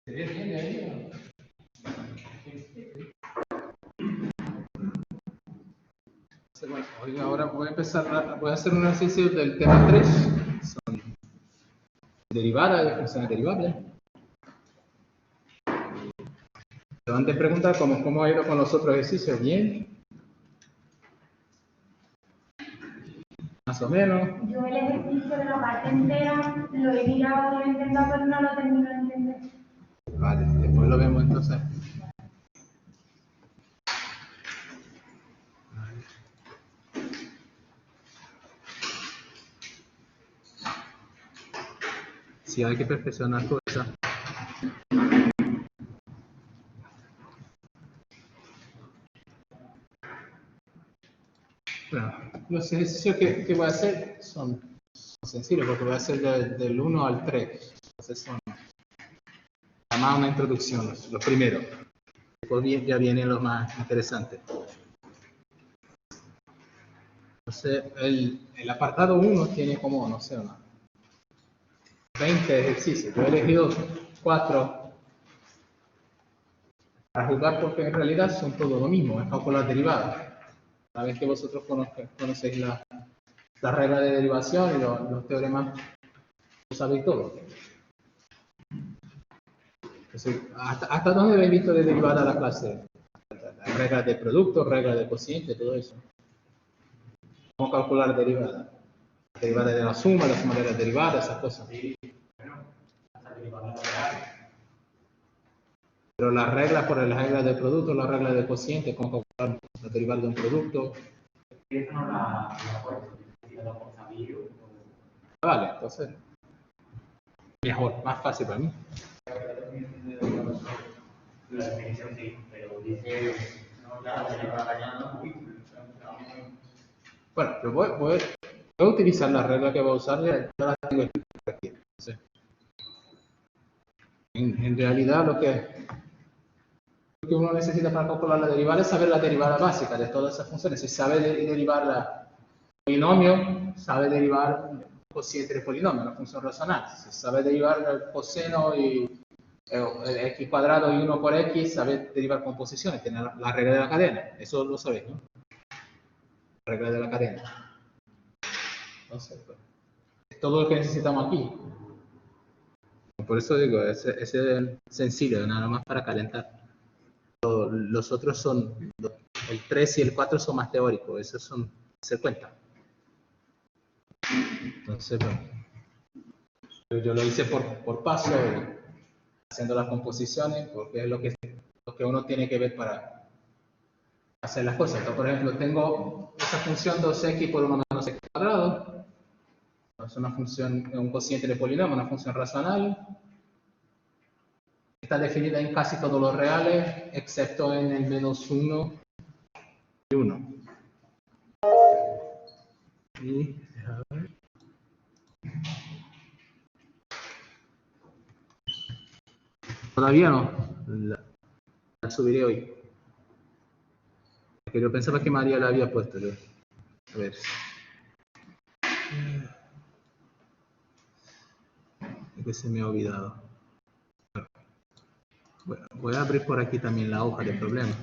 ¿Se ve bien ahí? Bueno, oiga, ahora voy a empezar, voy a hacer un ejercicio del tema 3. Son derivadas de funciones derivables. Te van a preguntar cómo ha ido con los otros ejercicios. ¿Bien? Más o menos. Yo el ejercicio de la parte entera lo he mirado y lo he intentado, pero no lo termino de entender. Vale, después lo vemos entonces. Sí, hay que perfeccionar cosas. Bueno, los ejercicios que voy a hacer son sencillos porque voy a hacer del 1 al 3. Entonces son más una introducción, lo primero. Después ya vienen los más interesantes. Entonces, el apartado 1 tiene como, no sé, 20 ejercicios. Yo he elegido 4 para jugar porque en realidad son todo lo mismo, es calcular derivadas. Una vez que vosotros conocéis la regla de derivación y los teoremas, lo sabéis todo. Entonces, ¿hasta dónde habéis visto de derivada la clase? La regla de producto, regla de cociente, todo eso. ¿Cómo calcular derivada? Derivada de la suma de la derivada, esas cosas. Pero las reglas, por la regla de producto, la regla de cociente, ¿cómo calcular la derivada de un producto? Vale, entonces, mejor, más fácil para mí. La definición sí, pero dice bueno, yo voy a utilizar la regla que voy a usar, ya la tengo aquí. ¿Sí? En realidad lo que uno necesita para calcular la derivada es saber la derivada básica de todas esas funciones. Si sabe derivar la polinomio, sabe derivar el cociente de polinomio, una función racional. Si sabe derivar el coseno y el x cuadrado y 1 por x, sabe derivar composiciones, tiene la regla de la cadena. Eso lo sabéis, ¿no? La regla de la cadena. Entonces, pues, es todo lo que necesitamos aquí. Por eso digo, es sencillo, nada más para calentar. Los otros son, el 3 y el 4 son más teóricos, esos son, se cuentan. Entonces, bueno, yo lo hice por paso, haciendo las composiciones, porque es lo que uno tiene que ver para hacer las cosas. Entonces, por ejemplo, tengo esa función 2x por 1 menos x cuadrado. Es una función, un cociente de polinomio, una función racional. Está definida en casi todos los reales, excepto en el menos 1 y 1. Y, a ver. Todavía no, la subiré hoy. Porque yo pensaba que María la había puesto. A ver. Es que se me ha olvidado. Bueno, voy a abrir por aquí también la hoja de problemas.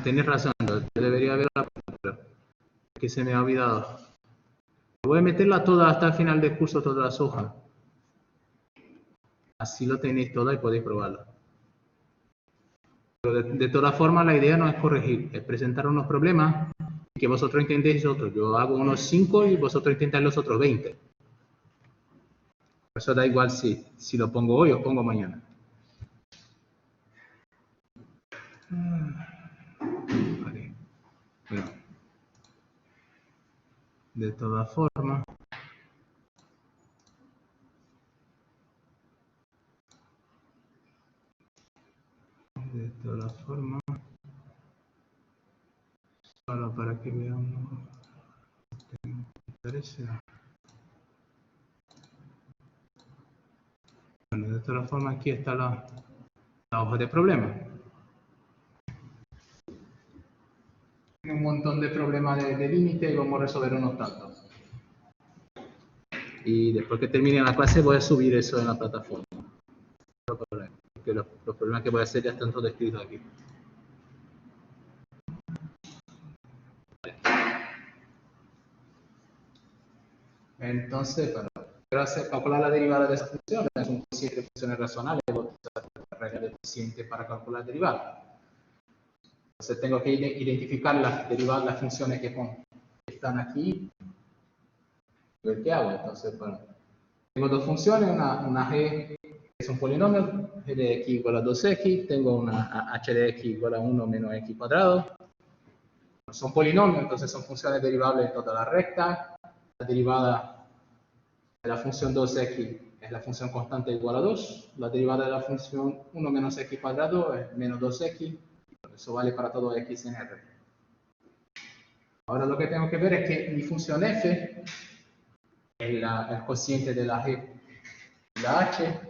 Tienes razón, yo debería haberla puesto, que se me ha olvidado. Voy a meterla toda hasta el final del curso, todas las hojas. Así lo tenéis toda y podéis probarla. Pero de todas formas, la idea no es corregir, es presentar unos problemas y que vosotros intentéis otros. Yo hago unos 5 y vosotros intentáis los otros 20. Por eso da igual si lo pongo hoy o pongo mañana. Vale. Bueno. De todas formas, solo para que veamos, me interesa. Bueno, de todas formas aquí está la hoja de problema. Un montón de problemas de límite y vamos a resolver unos tantos. Y después que termine la clase voy a subir eso en la plataforma. Porque los problemas que voy a hacer ya están todos escritos aquí. Entonces, bueno, quiero calcular la derivada de esa función. Es un cociente de funciones razonables. Voy a utilizar la regla del cociente para calcular la derivada. Entonces tengo que identificar las derivadas, las funciones que están aquí. Y ver qué hago. Entonces, bueno, tengo dos funciones, una g que es un polinomio, g de x igual a 2x, tengo una h de x igual a 1 menos x cuadrado. Son polinomios, entonces son funciones derivables de toda la recta. La derivada de la función 2x es la función constante igual a 2. La derivada de la función 1 menos x cuadrado es menos 2x. Eso vale para todo x en R. Ahora lo que tengo que ver es que mi función f es el cociente de la g y la h,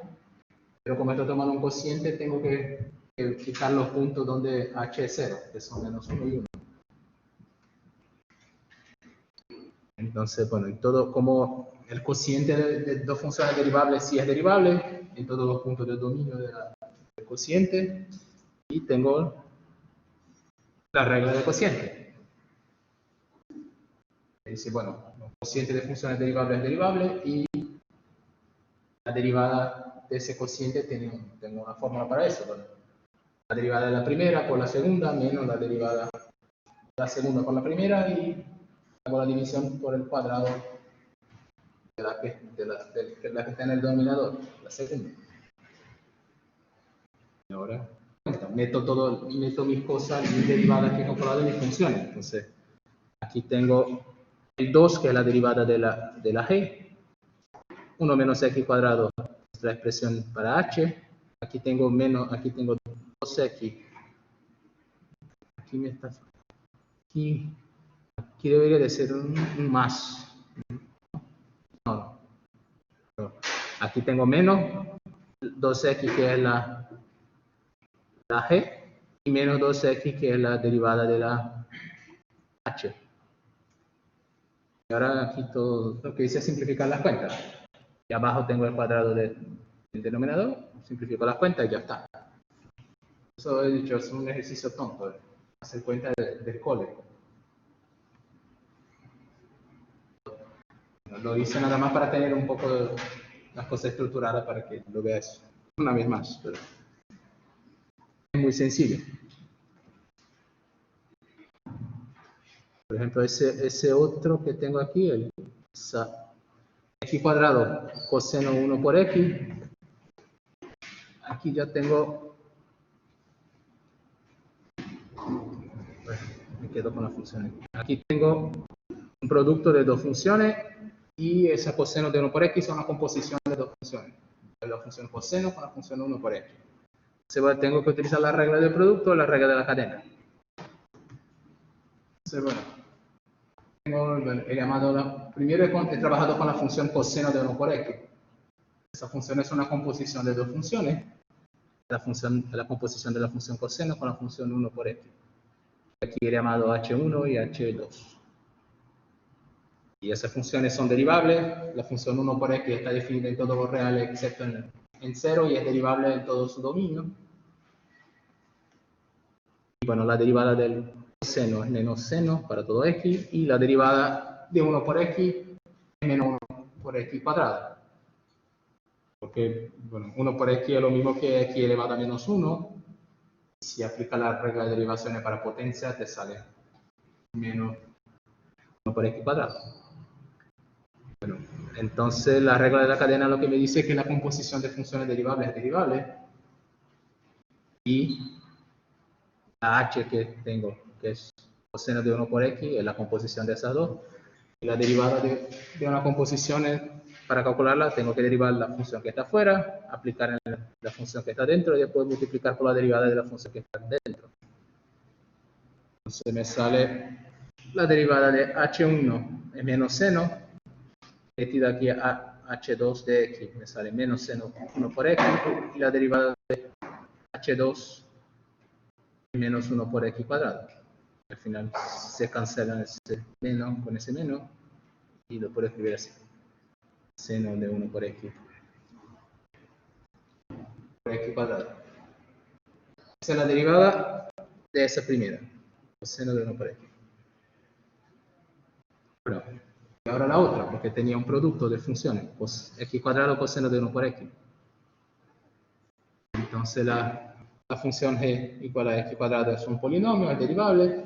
pero como estoy tomando un cociente tengo que quitar los puntos donde h es 0, que son menos 1 y 1. Entonces, bueno, y todo como el cociente de dos funciones derivables sí es derivable en todos los puntos del dominio del cociente, y tengo la regla del cociente. Dice, bueno, el cociente de funciones derivables es derivable y la derivada de ese cociente tengo una fórmula para eso. Bueno, la derivada de la primera por la segunda menos la derivada de la segunda por la primera y hago la división por el cuadrado de la que está en el denominador, la segunda. Y ahora meto mis cosas, mis derivadas que he calculado en mis funciones. Entonces, aquí tengo el 2, que es la derivada de la g. 1 menos x cuadrado es la expresión para h. Aquí tengo 2x. Aquí debería de ser un más. No. Aquí tengo menos 2x, que es la g, y menos 2x, que es la derivada de la h. Y ahora aquí todo lo que hice es simplificar las cuentas. Y abajo tengo el cuadrado del denominador, simplifico las cuentas y ya está. Eso he dicho, es un ejercicio tonto, hacer cuenta del cole. Lo hice nada más para tener un poco de las cosas estructuradas para que lo veas una vez más, pero es muy sencillo. Por ejemplo, ese otro que tengo aquí, x cuadrado coseno 1 por x. Aquí ya tengo, bueno, me quedo con la función. Aquí tengo un producto de dos funciones y esa coseno de 1 por x es una composición de dos funciones. La función coseno con la función 1 por x. Entonces, tengo que utilizar la regla del producto o la regla de la cadena. Entonces, bueno, primero he trabajado con la función coseno de 1 por x. Esa función es una composición de dos funciones. La composición de la función coseno con la función 1 por x. Aquí he llamado h1 y h2. Y esas funciones son derivables. La función 1 por x está definida en todos los reales excepto en 0 y es derivable en todo su dominio. Y bueno, la derivada del coseno es menos seno para todo x y la derivada de 1 por x es menos 1 por x cuadrado. Porque, bueno, 1 por x es lo mismo que x elevado a menos 1. Si aplica la regla de derivaciones para potencia, te sale menos 1 por x cuadrado. Bueno, entonces la regla de la cadena lo que me dice es que la composición de funciones derivables es derivable. Y la h que tengo, que es coseno de 1 por x, es la composición de esas dos. Y la derivada de una composición, para calcularla, tengo que derivar la función que está afuera, aplicar en la función que está dentro y después multiplicar por la derivada de la función que está dentro. Entonces me sale la derivada de h1 es menos seno, metida aquí a h2 de x, me sale menos seno 1 por x, y la derivada de h2 menos 1 por x cuadrado. Al final se cancelan ese menos con ese menos y lo puedo escribir así. Seno de 1 por x cuadrado. Esa es la derivada de esa primera. Coseno de 1 por x. Bueno, y ahora la otra, porque tenía un producto de funciones. X cuadrado coseno de 1 por x. Entonces la función g igual a x cuadrado es un polinomio, es derivable.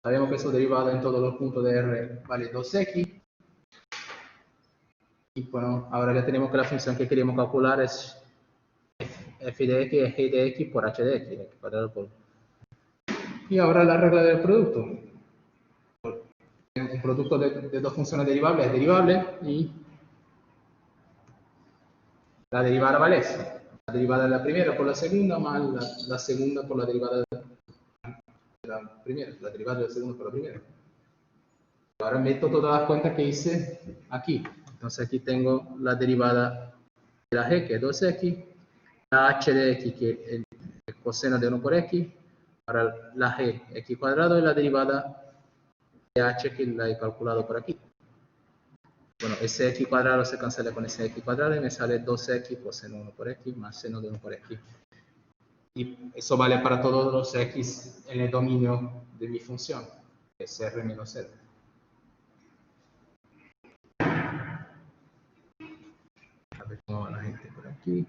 Sabemos que su derivada en todos los puntos de R vale 2x. Y bueno, ahora ya tenemos que la función que queremos calcular es f de x es g de x por h de x. X cuadrado por... Y ahora la regla del producto. Un producto de dos funciones derivables es derivable y la derivada vale eso. La derivada de la primera por la segunda más la segunda por la derivada de la primera. La derivada de la segunda por la primera. Ahora meto todas las cuentas que hice aquí. Entonces aquí tengo la derivada de la g, que es 2x, la h de x, que es el coseno de 1 por x, para la g, x cuadrado, y la derivada de h, que la he calculado por aquí. Bueno, ese x cuadrado se cancela con ese x cuadrado y me sale 2x coseno de 1 por x más seno de 1 por x. Y eso vale para todos los x en el dominio de mi función, que es r menos 0. A ver cómo va la gente por aquí.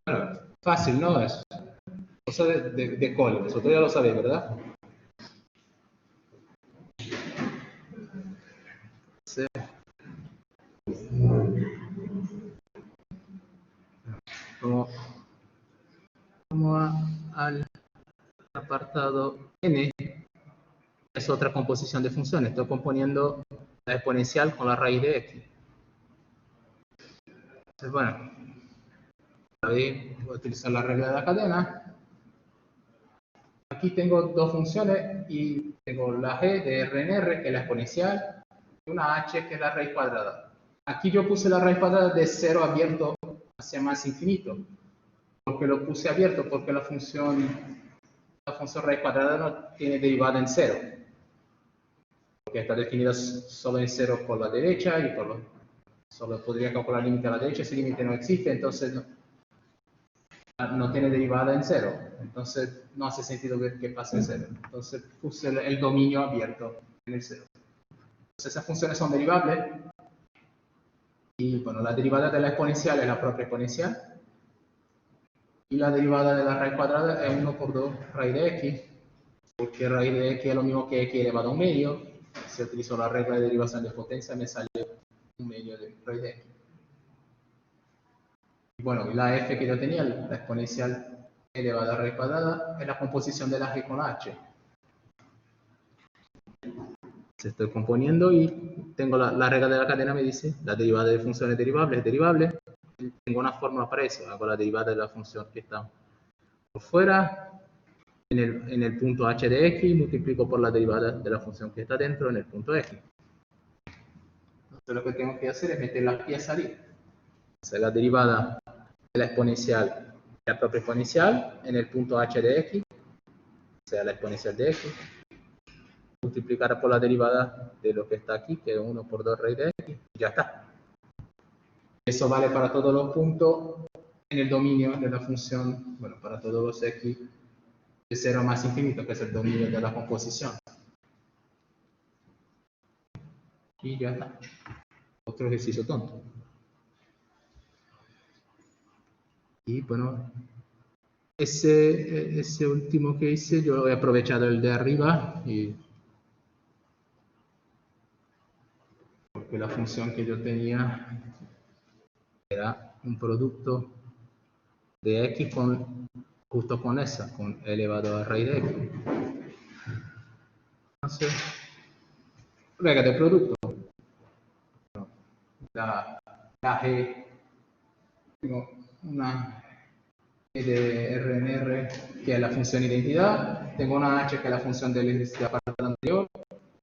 Bueno, fácil, ¿no? Es cosa de cole, vosotros ya lo sabéis, ¿verdad? Sí. Vamos al apartado n, es otra composición de funciones. Estoy componiendo la exponencial con la raíz de x. Entonces, bueno, ahí voy a utilizar la regla de la cadena. Aquí tengo dos funciones y tengo la g de r en r, que es la exponencial, y una h, que es la raíz cuadrada. Aquí yo puse la raíz cuadrada de 0 abierto hacia más infinito. ¿Por qué lo puse abierto? Porque la función raíz cuadrada no tiene derivada en 0. Porque está definida solo en 0 por la derecha y solo podría calcular el límite a la derecha. Ese límite no existe, entonces no tiene derivada en 0. Entonces no hace sentido que pase en 0. Entonces puse el dominio abierto en el 0. Entonces esas funciones son derivables. Y bueno, la derivada de la exponencial es la propia exponencial. Y la derivada de la raíz cuadrada es 1 por 2 raíz de x. Porque raíz de x es lo mismo que x elevado a un medio. Si utilizo la regla de derivación de potencia, me sale un medio de raíz de x. Y bueno, y la f que yo tenía, la exponencial elevada a raíz cuadrada, es la composición de la g con la h. Se estoy componiendo y tengo la regla de la cadena, me dice la derivada de funciones derivables es derivable. Y tengo una fórmula para eso. Hago la derivada de la función que está por fuera en el punto h de x y multiplico por la derivada de la función que está dentro en el punto x. Entonces lo que tengo que hacer es meter las piezas ahí. Hacer la derivada de la exponencial, la propia exponencial, en el punto h de x, o sea, la exponencial de x, multiplicada por la derivada de lo que está aquí, que es 1 por 2 raíz de x, y ya está. Eso vale para todos los puntos en el dominio de la función, bueno, para todos los x de 0 más infinito, que es el dominio de la composición. Y ya está. Otro ejercicio tonto. Y bueno, ese último que hice, yo he aprovechado el de arriba porque la función que yo tenía era un producto de x justo con esa, con elevado a raíz de x. Entonces, regla de producto. La g, tengo una E de RNR que es la función identidad, tengo una H que es la función de la identidad apartada anterior,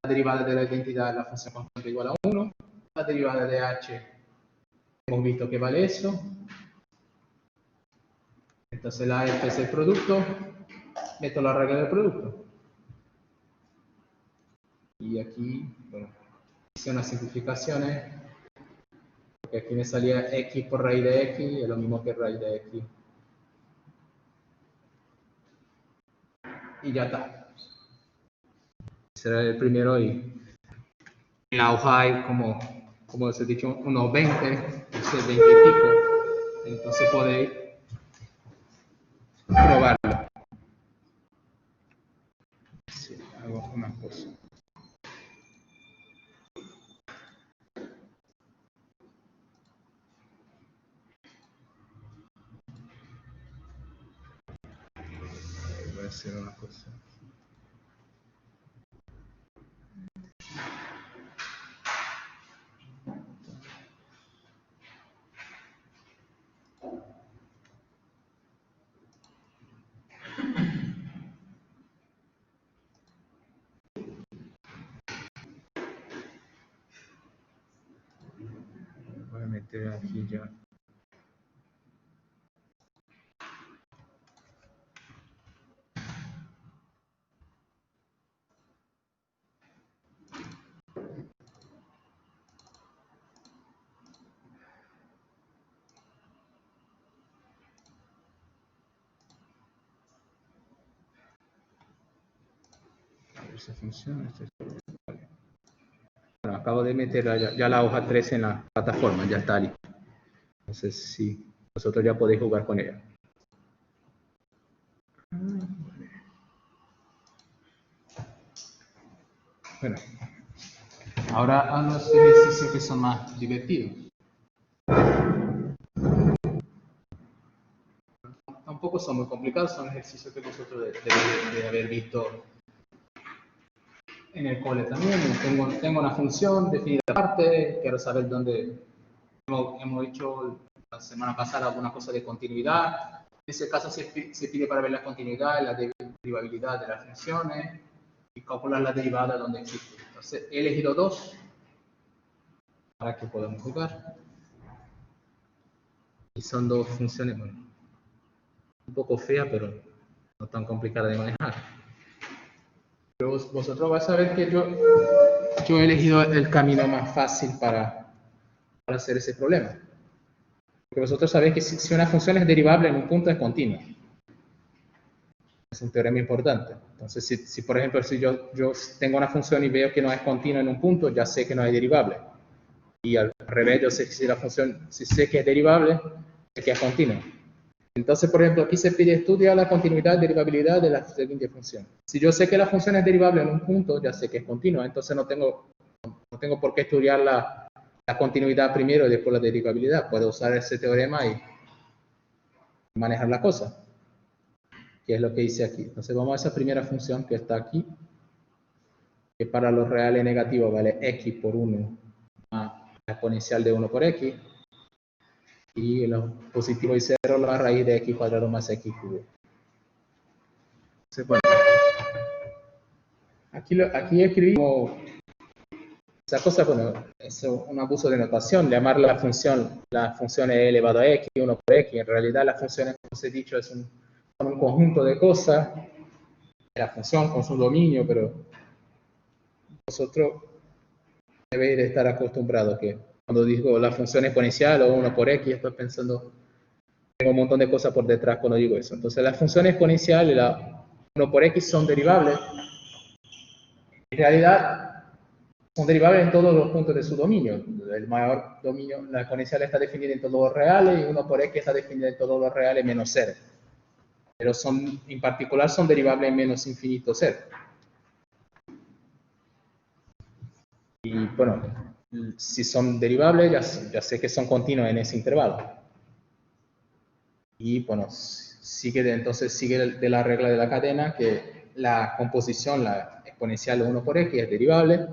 la derivada de la identidad es la función constante igual a 1, la derivada de H hemos visto que vale eso, entonces la F es el producto, meto la regla del producto. Y aquí, bueno, hice unas simplificaciones, porque aquí me salía X por raíz de X, y es lo mismo que raíz de X. Y ya está. Será el primero y la hoja hay como os he dicho, unos 20, no sé, 20 y pico. Entonces podéis probarlo. Sí, hago una cosa. Voy a hacer una cosa. Voy a meter aquí ya. A ver si funciona. Bueno, acabo de meter ya la hoja 3 en la plataforma, ya está listo. Entonces, sí, vosotros ya podéis jugar con ella. Bueno, ahora a los ejercicios que son más divertidos. Tampoco son muy complicados, son ejercicios que vosotros debéis de haber visto en el cole también. Tengo una función definida aparte, quiero saber dónde hemos hecho la semana pasada alguna cosa de continuidad. En ese caso se pide para ver la continuidad y la derivabilidad de las funciones y calcular la derivada donde existe. Entonces he elegido dos para que podamos jugar. Y son dos funciones, bueno, un poco feas, pero no tan complicadas de manejar. Pero vosotros vais a ver que yo he elegido el camino más fácil para hacer ese problema. Porque vosotros sabéis que si una función es derivable en un punto es continua. Es un teorema importante. Entonces, si por ejemplo, si yo tengo una función y veo que no es continua en un punto, ya sé que no es derivable. Y al revés, yo sé que si la función, si sé que es derivable, sé que es continua. Entonces, por ejemplo, aquí se pide estudiar la continuidad, derivabilidad de la siguiente función. Si yo sé que la función es derivable en un punto, ya sé que es continua, entonces no tengo por qué estudiar la continuidad primero y después la derivabilidad. Puedo usar ese teorema y manejar la cosa, que es lo que hice aquí. Entonces vamos a esa primera función que está aquí, que para los reales negativos vale x por 1 más la exponencial de 1 por x, y los positivos y 0 la raíz de x cuadrado más x cubo. Entonces, bueno, aquí escribimos esa cosa, bueno, es un abuso de notación, llamar la función e elevado a x, 1 por x. En realidad la función, como os he dicho, son un conjunto de cosas, la función con su dominio, pero vosotros debéis de estar acostumbrados que cuando digo la función exponencial o 1 por x, estoy pensando, tengo un montón de cosas por detrás cuando digo eso. Entonces la función exponencial y la 1 por x son derivables. En realidad son derivables en todos los puntos de su dominio. El mayor dominio, la exponencial está definida en todos los reales y 1 por x está definida en todos los reales menos 0. Pero en particular son derivables en menos infinito 0. Y bueno, si son derivables, ya sé que son continuos en ese intervalo. Y bueno, entonces sigue de la regla de la cadena que la composición, la exponencial de 1 por x es derivable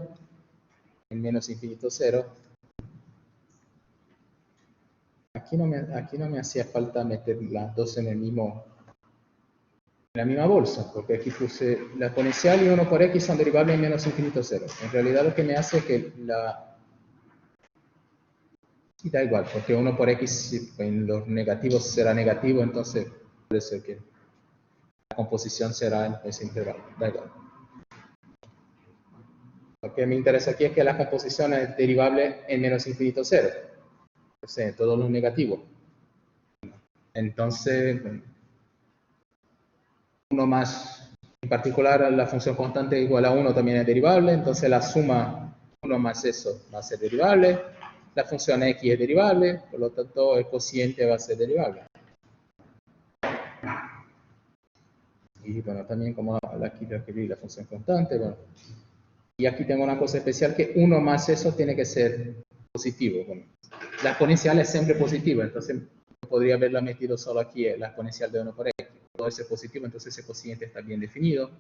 en menos infinito 0. aquí no me hacía falta meter las dos en la misma bolsa, porque aquí puse la exponencial y 1 por x son derivables en menos infinito 0. En realidad lo que me hace es que y da igual, porque 1 por x en los negativos será negativo, entonces puede ser que la composición será en ese intervalo. Da igual. Lo que me interesa aquí es que la composición es derivable en menos infinito 0. O sea, en todos los negativos. Entonces, 1 más, en particular la función constante igual a 1 también es derivable, entonces la suma 1 más eso va a ser derivable. La función x es derivable, por lo tanto el cociente va a ser derivable. Y bueno, también como aquí escribí la función constante, bueno. Y aquí tengo una cosa especial que 1 más eso tiene que ser positivo. Bueno, la exponencial es siempre positiva, entonces podría haberla metido solo aquí, la exponencial de 1 por x. Todo ese positivo, entonces ese cociente está bien definido. O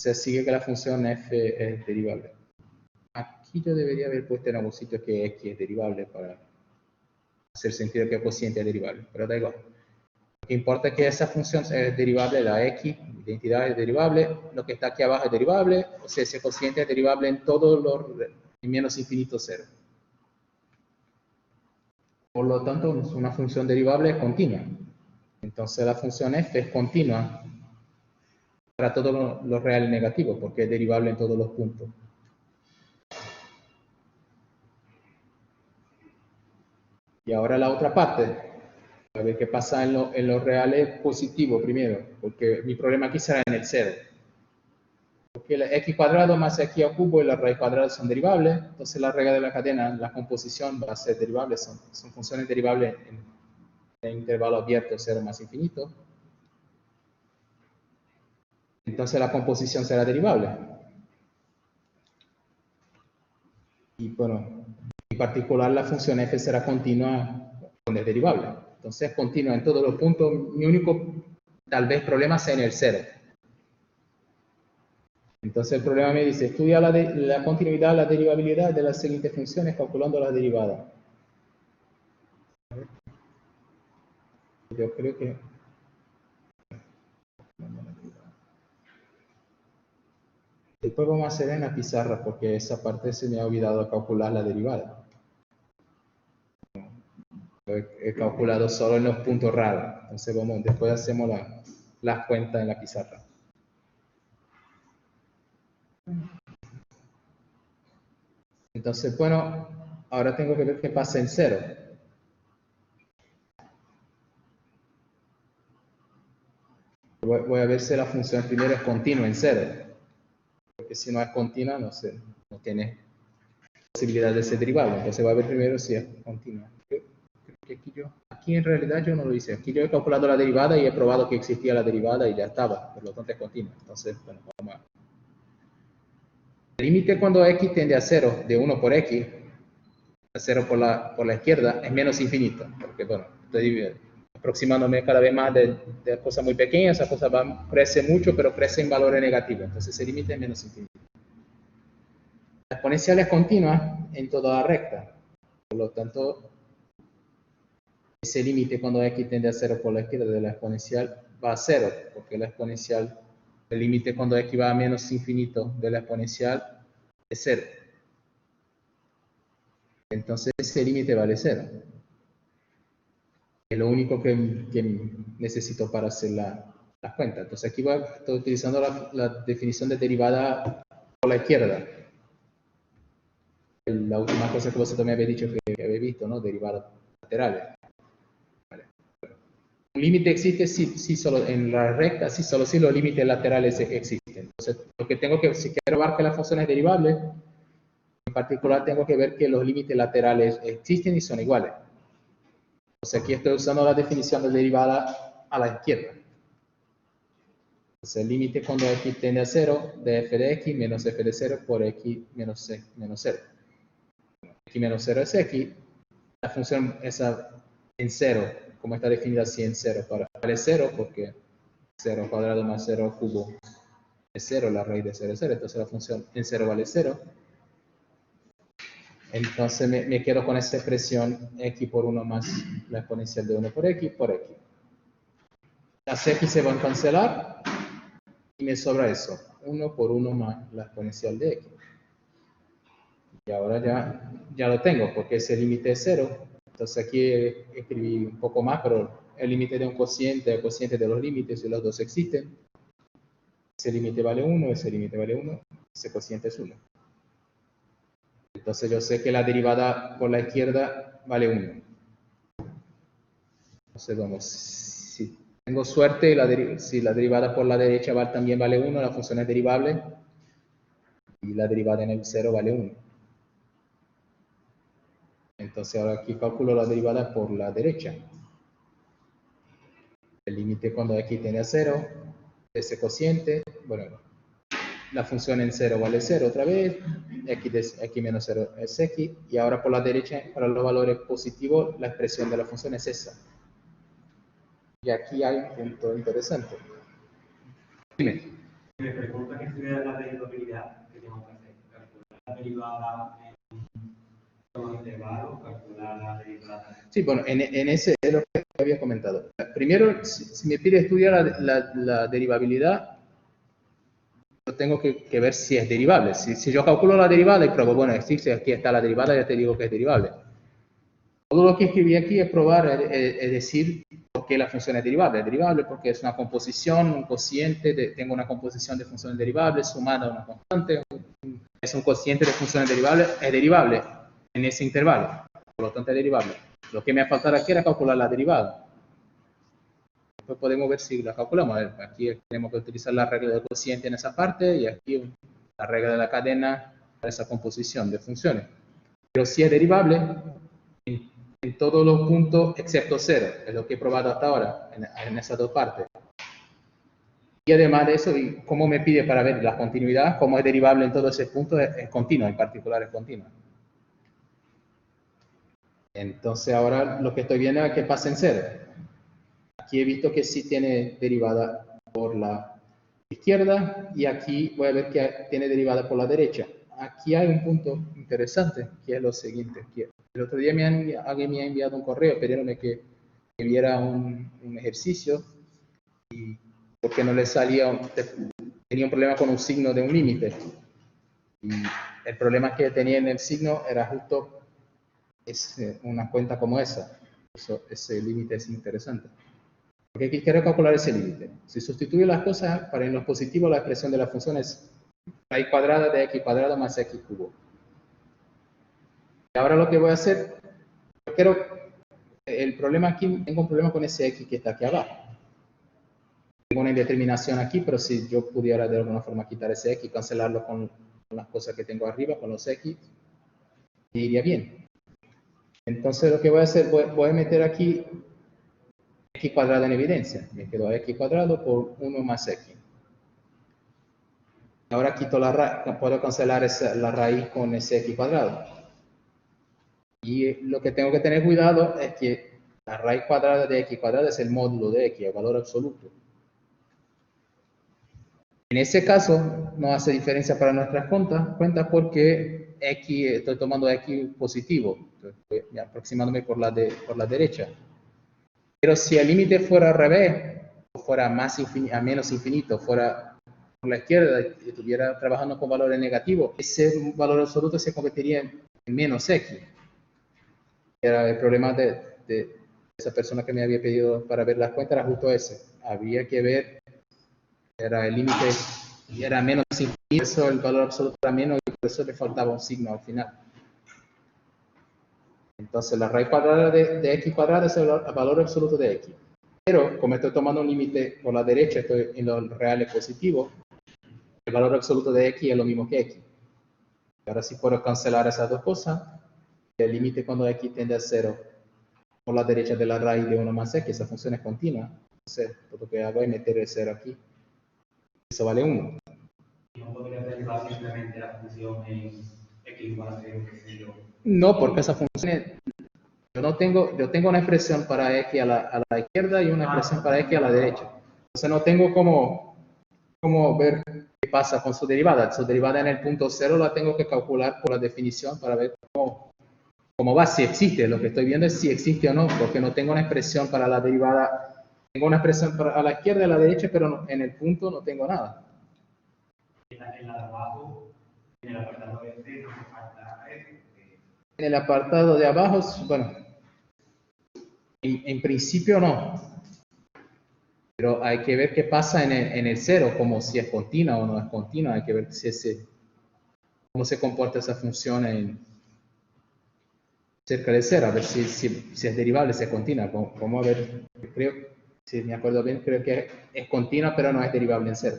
sea, sigue que la función f es derivable. Aquí yo debería haber puesto en algún sitio que x es derivable para hacer sentido que el cociente es derivable, pero da igual. Lo que importa es que esa función es derivable, la x, la entidad es derivable, lo que está aquí abajo es derivable, o sea, ese cociente es derivable en todos los en menos infinito 0. Por lo tanto, una función derivable es continua. Entonces la función f es continua para todos los reales negativos, porque es derivable en todos los puntos. Y ahora la otra parte, a ver qué pasa en los reales positivos primero, porque mi problema aquí será en el 0. Porque el x cuadrado más x al cubo y la raíz cuadrada son derivables, entonces la regla de la cadena, la composición va a ser derivable, son funciones derivables en intervalo abierto 0 más infinito. Entonces la composición será derivable. Y bueno, en particular la función f será continua cuando es derivable. Entonces es continua en todos los puntos. Mi único, tal vez, problema sea en el 0. Entonces el problema me dice, estudia la continuidad, la derivabilidad de las siguientes funciones calculando las derivadas. Yo creo que... Después vamos a hacer en la pizarra porque esa parte se me ha olvidado calcular la derivada. He calculado solo en los puntos raros. Entonces después hacemos las cuentas en la pizarra. Entonces, bueno, ahora tengo que ver qué pasa en 0. Voy a ver si la función primero es continua en 0. Porque si no es continua, no tiene posibilidad de ser derivable. Entonces voy a ver primero si es continua. Creo que aquí en realidad yo no lo hice. Aquí yo he calculado la derivada y he probado que existía la derivada y ya estaba. Por lo tanto es continua. Entonces, bueno, vamos a... El límite cuando x tiende a 0 de 1 por x, a 0 por la izquierda, es menos infinito. Porque, bueno, estoy aproximándome cada vez más de cosas muy pequeñas, esa cosa crece mucho, pero crece en valores negativos. Entonces ese límite es menos infinito. La exponencial es continua en toda la recta. Por lo tanto, ese límite cuando x tiende a 0 por la izquierda de la exponencial va a 0, porque la exponencial, el límite cuando x va a menos infinito de la exponencial es 0. Entonces ese límite vale 0. Es lo único que necesito para hacer la cuenta. Entonces aquí estoy utilizando la definición de derivada por la izquierda. La última cosa que vosotros me habéis dicho que habéis visto, ¿no? Derivadas laterales. Vale. Un límite existe si solo en la recta, solo si los límites laterales existen. Entonces, lo que tengo que, si quiero ver que la función es derivable, en particular tengo que ver que los límites laterales existen y son iguales. Entonces aquí estoy usando la definición de derivada a la izquierda. Entonces el límite cuando x tiende a 0 de f de x menos f de 0 por x menos 0. X menos 0 es x. La función esa en 0, como está definida así en 0, vale 0 porque 0 cuadrado más 0 cubo es 0, la raíz de 0 es 0. Entonces la función en 0 vale 0. Entonces me quedo con esta expresión x por 1 más la exponencial de 1 por x. Las x se van a cancelar y me sobra eso, 1 por 1 más la exponencial de x. Y ahora ya lo tengo porque ese límite es 0. Entonces aquí escribí un poco más, pero el límite de un cociente, el cociente de los límites, y los dos existen. Ese límite vale 1, ese límite vale 1, ese cociente es 1. Entonces yo sé que la derivada por la izquierda vale 1. Entonces vamos, si tengo suerte, si la derivada por la derecha también vale 1, la función es derivable, y la derivada en el 0 vale 1. Entonces ahora aquí calculo la derivada por la derecha. El límite cuando x tiende a 0, ese cociente, bueno, la función en 0 vale 0 otra vez, x menos 0 es x, y ahora por la derecha, para los valores positivos, la expresión de la función es esa. Y aquí hay un punto interesante. Dime. Me pregunta que si la derivabilidad que tengo que hacer, calcular la derivada en los intervalos, calcular la derivada. Sí, bueno, en ese es lo que había comentado. Primero, si me pide estudiar la derivabilidad, yo tengo que ver si es derivable. Si yo calculo la derivada y pruebo, bueno, existe, aquí está la derivada, ya te digo que es derivable. Todo lo que escribí aquí es probar, es decir, por qué la función es derivable. Es derivable porque es una composición, un cociente, tengo una composición de funciones derivables sumada a una constante, es un cociente de funciones derivables, es derivable en ese intervalo, por lo tanto es derivable. Lo que me faltaba aquí era calcular la derivada. Después podemos ver si la calculamos. A ver, aquí tenemos que utilizar la regla del cociente en esa parte y aquí la regla de la cadena para esa composición de funciones. Pero si es derivable en todos los puntos excepto 0, es lo que he probado hasta ahora en esas dos partes. Y además de eso, y como me pide para ver la continuidad, como es derivable en todos esos puntos, es continua, en particular es continua. Entonces ahora lo que estoy viendo es que pasa en 0. Aquí he visto que sí tiene derivada por la izquierda y aquí voy a ver que tiene derivada por la derecha. Aquí hay un punto interesante, que es lo siguiente. El otro día alguien me ha enviado un correo pidiéndome que viera un ejercicio y porque no le salía, tenía un problema con un signo de un límite. Y el problema que tenía en el signo era justo una cuenta como esa. Ese límite es interesante. Porque aquí quiero calcular ese límite. Si sustituyo las cosas, para en los positivos la expresión de la función es raíz cuadrada de x cuadrado más x cubo. Y ahora lo que voy a hacer, yo quiero, el problema aquí, tengo un problema con ese x que está aquí abajo. Tengo una indeterminación aquí, pero si yo pudiera de alguna forma quitar ese x, cancelarlo con las cosas que tengo arriba, con los x, iría bien. Entonces lo que voy a hacer, voy a meter aquí x cuadrado en evidencia. Me quedo x cuadrado por 1 más x. Ahora quito puedo cancelar la raíz con ese x cuadrado. Y lo que tengo que tener cuidado es que la raíz cuadrada de x cuadrado es el módulo de x, el valor absoluto. En ese caso no hace diferencia para nuestras cuentas porque x, estoy tomando x positivo, estoy aproximándome por la derecha. Pero si el límite fuera al revés, fuera a menos infinito, fuera por la izquierda y estuviera trabajando con valores negativos, ese valor absoluto se convertiría en menos x. Era el problema de esa persona que me había pedido para ver las cuentas, era justo ese. Había que ver, era el límite, era menos infinito, eso el valor absoluto era menos y por eso le faltaba un signo al final. Entonces la raíz cuadrada de x cuadrado es el valor absoluto de x. Pero como estoy tomando un límite por la derecha, estoy en lo real es positivo, el valor absoluto de x es lo mismo que x. Ahora sí puedo cancelar esas dos cosas. El límite cuando x tiende a 0 por la derecha de la raíz de 1 más x, esa función es continua. Entonces, todo lo que hago es meter el 0 aquí. Eso vale 1. ¿No podría derivar simplemente la función en x igual a 0, qué sé yo? No, porque esa función yo tengo una expresión para x a la izquierda y una expresión para x a la derecha. Entonces no tengo como ver qué pasa con su derivada? Su derivada en el punto 0 la tengo que calcular por la definición para ver cómo va, si existe. Lo que estoy viendo es si existe o no, porque no tengo una expresión para la derivada. Tengo una expresión a la izquierda y a la derecha, pero en el punto no tengo nada. En la de abajo, en el apartado este, no hace falta F. En el apartado de abajo, bueno, en principio no. Pero hay que ver qué pasa en el 0, como si es continua o no es continua. Hay que ver cómo se comporta esa función cerca del 0, a ver si es derivable, si es continua. Vamos a ver, creo, si me acuerdo bien, creo que es continua, pero no es derivable en 0.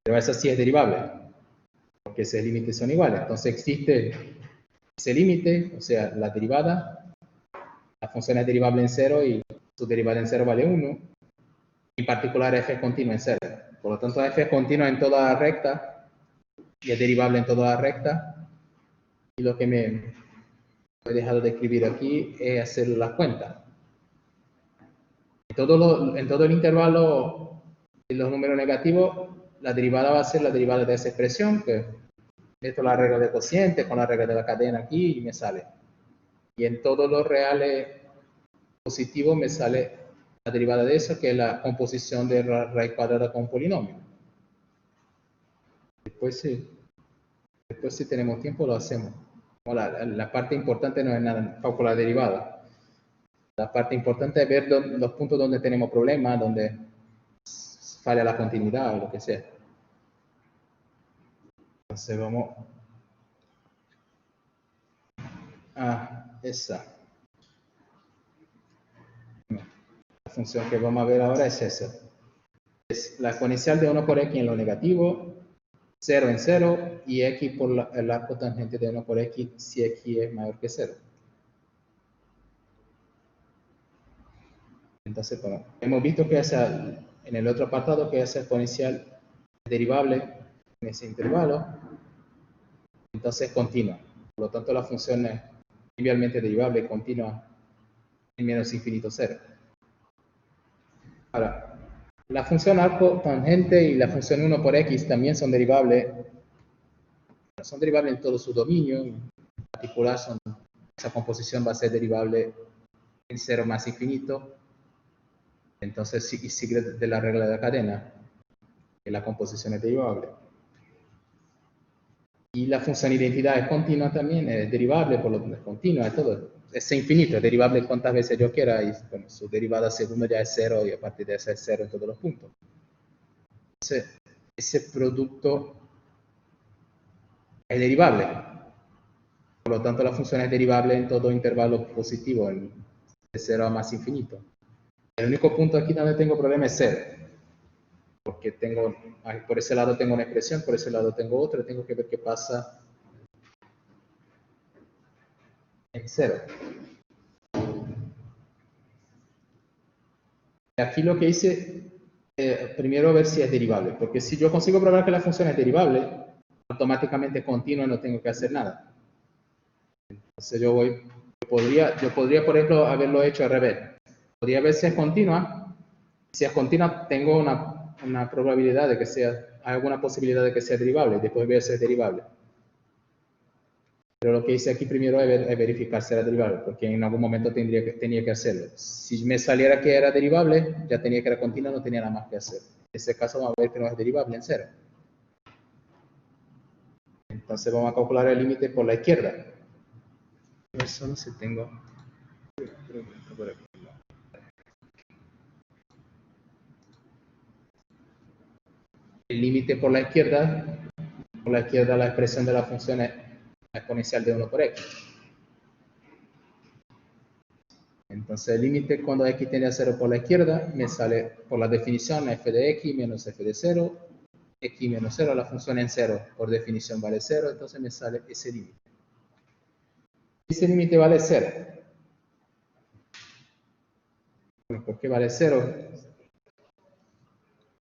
Pero esa sí es derivable, porque esos límites son iguales. Entonces existe ese límite, o sea, la derivada, la función es derivable en 0 y su derivada en 0 vale 1. En particular, f es continua en 0. Por lo tanto, f es continua en toda la recta y es derivable en toda la recta. Y lo que me he dejado de escribir aquí es hacer la cuenta. En todo el intervalo de los números negativos, la derivada va a ser la derivada de esa expresión, que meto la regla de cociente con la regla de la cadena aquí y me sale. Y en todos los reales positivos me sale la derivada de eso, que es la composición de la raíz cuadrada con un polinomio. Después si tenemos tiempo lo hacemos. La parte importante no es nada, calcular la derivada. La parte importante es ver los puntos donde tenemos problemas, donde falla la continuidad o lo que sea. Entonces vamos a esa. La función que vamos a ver ahora es esa. Es la exponencial de 1 por x en lo negativo, 0 en 0, y x por el arco tangente de 1 por x si x es mayor que 0. Entonces, bueno, hemos visto que en el otro apartado que esa exponencial es derivable en ese intervalo, entonces es continua. Por lo tanto, la función es trivialmente derivable y continua en menos infinito 0. Ahora, la función arco tangente y la función 1 por x también son derivables. Son derivables en todo su dominio. En particular, esa composición va a ser derivable en 0 más infinito. Entonces, sigue de la regla de la cadena, que la composición es derivable. Y la función identidad es continua también, es derivable, por lo tanto es continua, es todo. Es infinito, es derivable cuantas veces yo quiera, y bueno, su derivada segunda ya es 0, y a partir de esa es 0 en todos los puntos. Entonces, ese producto es derivable. Por lo tanto, la función es derivable en todo intervalo positivo, de 0 a más infinito. El único punto aquí donde tengo problema es 0. Porque por ese lado tengo una expresión, por ese lado tengo otra, tengo que ver qué pasa en 0. Aquí lo que hice, primero ver si es derivable, porque si yo consigo probar que la función es derivable, automáticamente continua y no tengo que hacer nada. Entonces yo podría, por ejemplo, haberlo hecho al revés. Podría ver si es continua. Si es continua, tengo una probabilidad de que hay alguna posibilidad de que sea derivable, después ver si es derivable. Pero lo que hice aquí primero es verificar si era derivable, porque en algún momento tenía que hacerlo. Si me saliera que era derivable, ya tenía que era continua, no tenía nada más que hacer. En ese caso vamos a ver que no es derivable en 0. Entonces vamos a calcular el límite por la izquierda. Solo si tengo... El límite por la izquierda la expresión de la función es exponencial de 1 por x. Entonces el límite cuando x tiende a 0 por la izquierda me sale por la definición f de x menos f de 0, x menos 0, la función en 0 por definición vale 0, entonces me sale ese límite. Ese límite vale 0. Bueno, ¿por qué vale 0?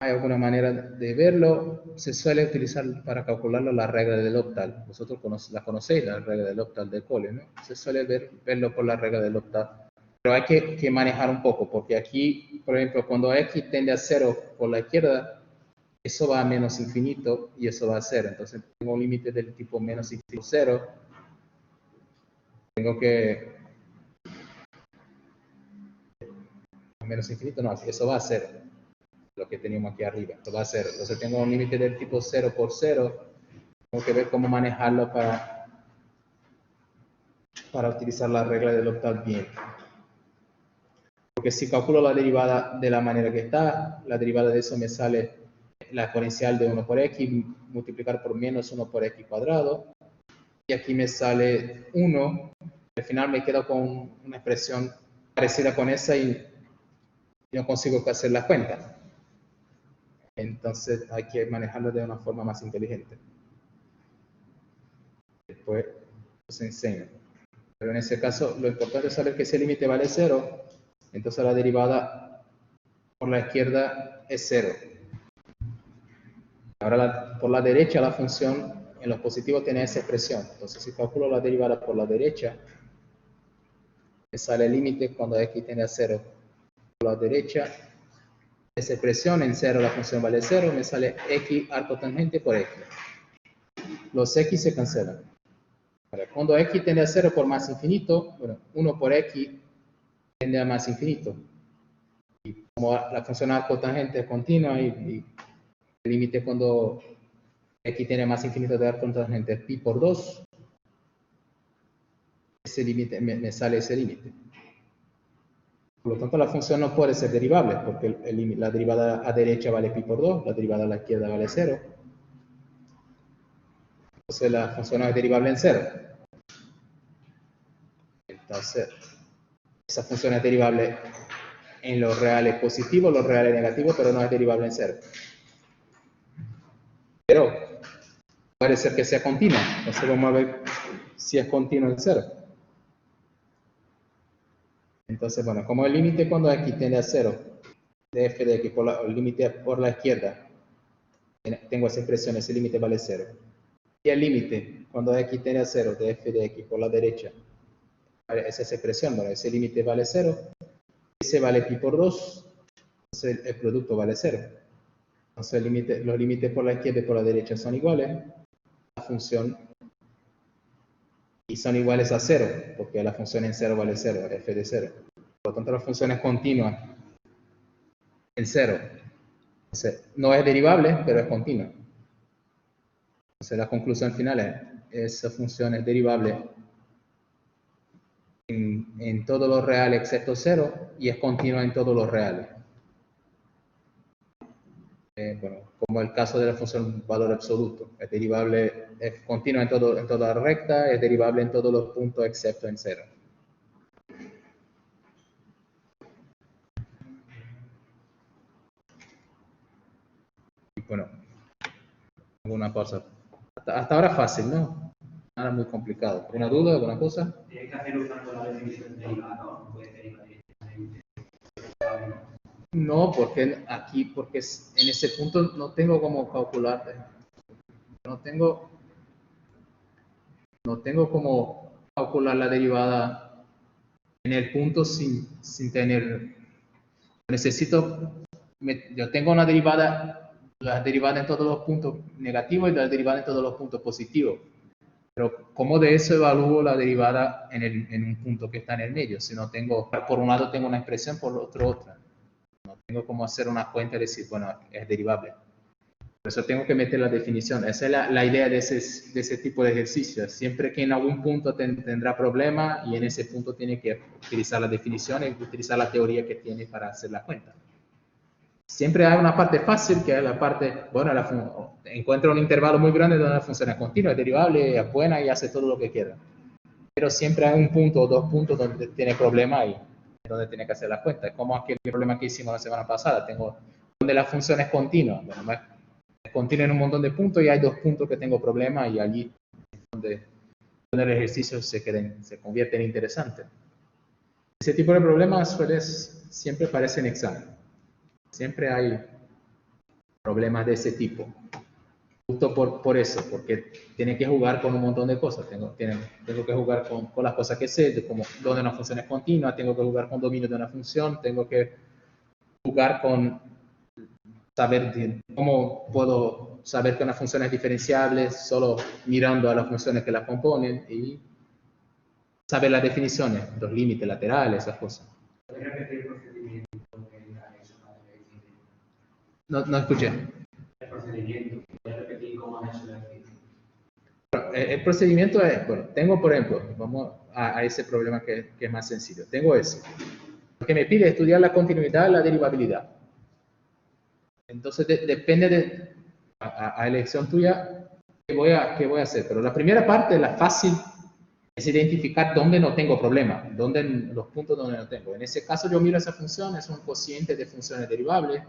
Hay alguna manera de verlo. Se suele utilizar para calcularlo la regla del octal. Vosotros la conocéis, la regla del octal de Cole, ¿no? Se suele verlo por la regla del octal. Pero hay que manejar un poco, porque aquí, por ejemplo, cuando x tiende a 0 por la izquierda, eso va a menos infinito y eso va a 0. Entonces tengo un límite del tipo menos infinito 0. Tengo que... menos infinito, no, eso va a 0. Lo que teníamos aquí arriba, eso va a 0. Entonces tengo un límite del tipo 0 por 0. Tengo que ver cómo manejarlo para utilizar la regla del octal bien. Porque si calculo la derivada de la manera que está, la derivada de eso me sale la exponencial de 1 por x, multiplicar por menos 1 por x cuadrado. Y aquí me sale 1. Al final me quedo con una expresión parecida con esa y no consigo hacer la cuenta. Entonces hay que manejarlo de una forma más inteligente. Después os enseño. Pero en ese caso, lo importante es saber que ese límite vale 0. Entonces la derivada por la izquierda es 0. Ahora por la derecha la función en los positivos tiene esa expresión. Entonces si calculo la derivada por la derecha, me sale el límite cuando x tiende a 0. Por la derecha, esa expresión en 0 la función vale 0, me sale x arco tangente por x. Los x se cancelan. Ahora, cuando x tiende a 0 por más infinito, bueno, 1 por x tiende a más infinito. Y como la función arco tangente es continua y el límite cuando x tiene más infinito de arco tangente es pi por 2, ese límite me sale ese límite. Por lo tanto, la función no puede ser derivable, porque la derivada a derecha vale pi por 2, la derivada a la izquierda vale 0. Entonces, la función no es derivable en 0. Entonces, esa función es derivable en los reales positivos, los reales negativos, pero no es derivable en 0. Pero puede ser que sea continua. Entonces, vamos a ver si es continua en 0. Entonces, bueno, como el límite cuando x tiende a 0 de f de x por el límite por la izquierda, tengo esa expresión, ese límite vale 0. Y el límite cuando x tiende a 0 de f de x por la derecha, es esa expresión, bueno, ese límite vale 0, ese vale pi por 2, entonces el producto vale 0. Entonces los límites por la izquierda y por la derecha son iguales, la función, y son iguales a 0, porque la función en 0 vale 0, f de 0. Por lo tanto, la función es continua en 0. Entonces, no es derivable, pero es continua. Entonces, la conclusión final es esa función es derivable en todos los reales excepto 0 y es continua en todos los reales. Bueno, como el caso de la función valor absoluto. Es derivable, es continua en toda recta, es derivable en todos los puntos excepto en 0. Y bueno, alguna cosa. Hasta ahora fácil, ¿no? Nada muy complicado. ¿Alguna duda, alguna cosa? Tienes que hacer usando la definición derivada, ¿no? No puedes derivar directamente. No, porque en ese punto no tengo cómo calcular. No tengo cómo calcular la derivada en el punto sin tener. Yo tengo una derivada, la derivada en todos los puntos negativos y la derivada en todos los puntos positivos. Pero ¿cómo de eso evalúo la derivada en un punto que está en el medio? Si no tengo, por un lado tengo una expresión, por otro otra. No tengo cómo hacer una cuenta y decir, bueno, es derivable. Por eso tengo que meter la definición. Esa es la idea de ese tipo de ejercicio. Siempre que en algún punto tendrá problema y en ese punto tiene que utilizar la definición y utilizar la teoría que tiene para hacer la cuenta. Siempre hay una parte fácil, que es la parte, bueno, encuentra un intervalo muy grande donde la función es continua, es derivable, es buena y hace todo lo que quiera. Pero siempre hay un punto o dos puntos donde tiene problema y donde tiene que hacer la cuenta. Es como aquel problema que hicimos la semana pasada, donde la función es continua. Bueno, es continua en un montón de puntos y hay dos puntos que tengo problema y allí es donde el ejercicio se convierte en interesante. Ese tipo de problemas siempre aparecen en examen. Siempre hay problemas de ese tipo. Justo por eso, porque tiene que jugar con un montón de cosas. Tengo que jugar con las cosas que sé, como donde una función es continua, tengo que jugar con dominio de una función, tengo que jugar con saber cómo puedo saber que una función es diferenciable solo mirando a las funciones que la componen y saber las definiciones, los límites laterales, esas cosas. ¿Puedes repetir el procedimiento que ha hecho para que existe? No escuché. El procedimiento. ¿Puedes repetir cómo has hecho el ejercicio? El procedimiento es, bueno, tengo por ejemplo, vamos a ese problema que es más sencillo. Tengo ese. Lo que me pide es estudiar la continuidad y la derivabilidad. Entonces depende a elección tuya qué voy a hacer. Pero la primera parte, la fácil, es identificar dónde no tengo problema, los puntos donde no tengo. En ese caso yo miro esa función, es un cociente de funciones derivables.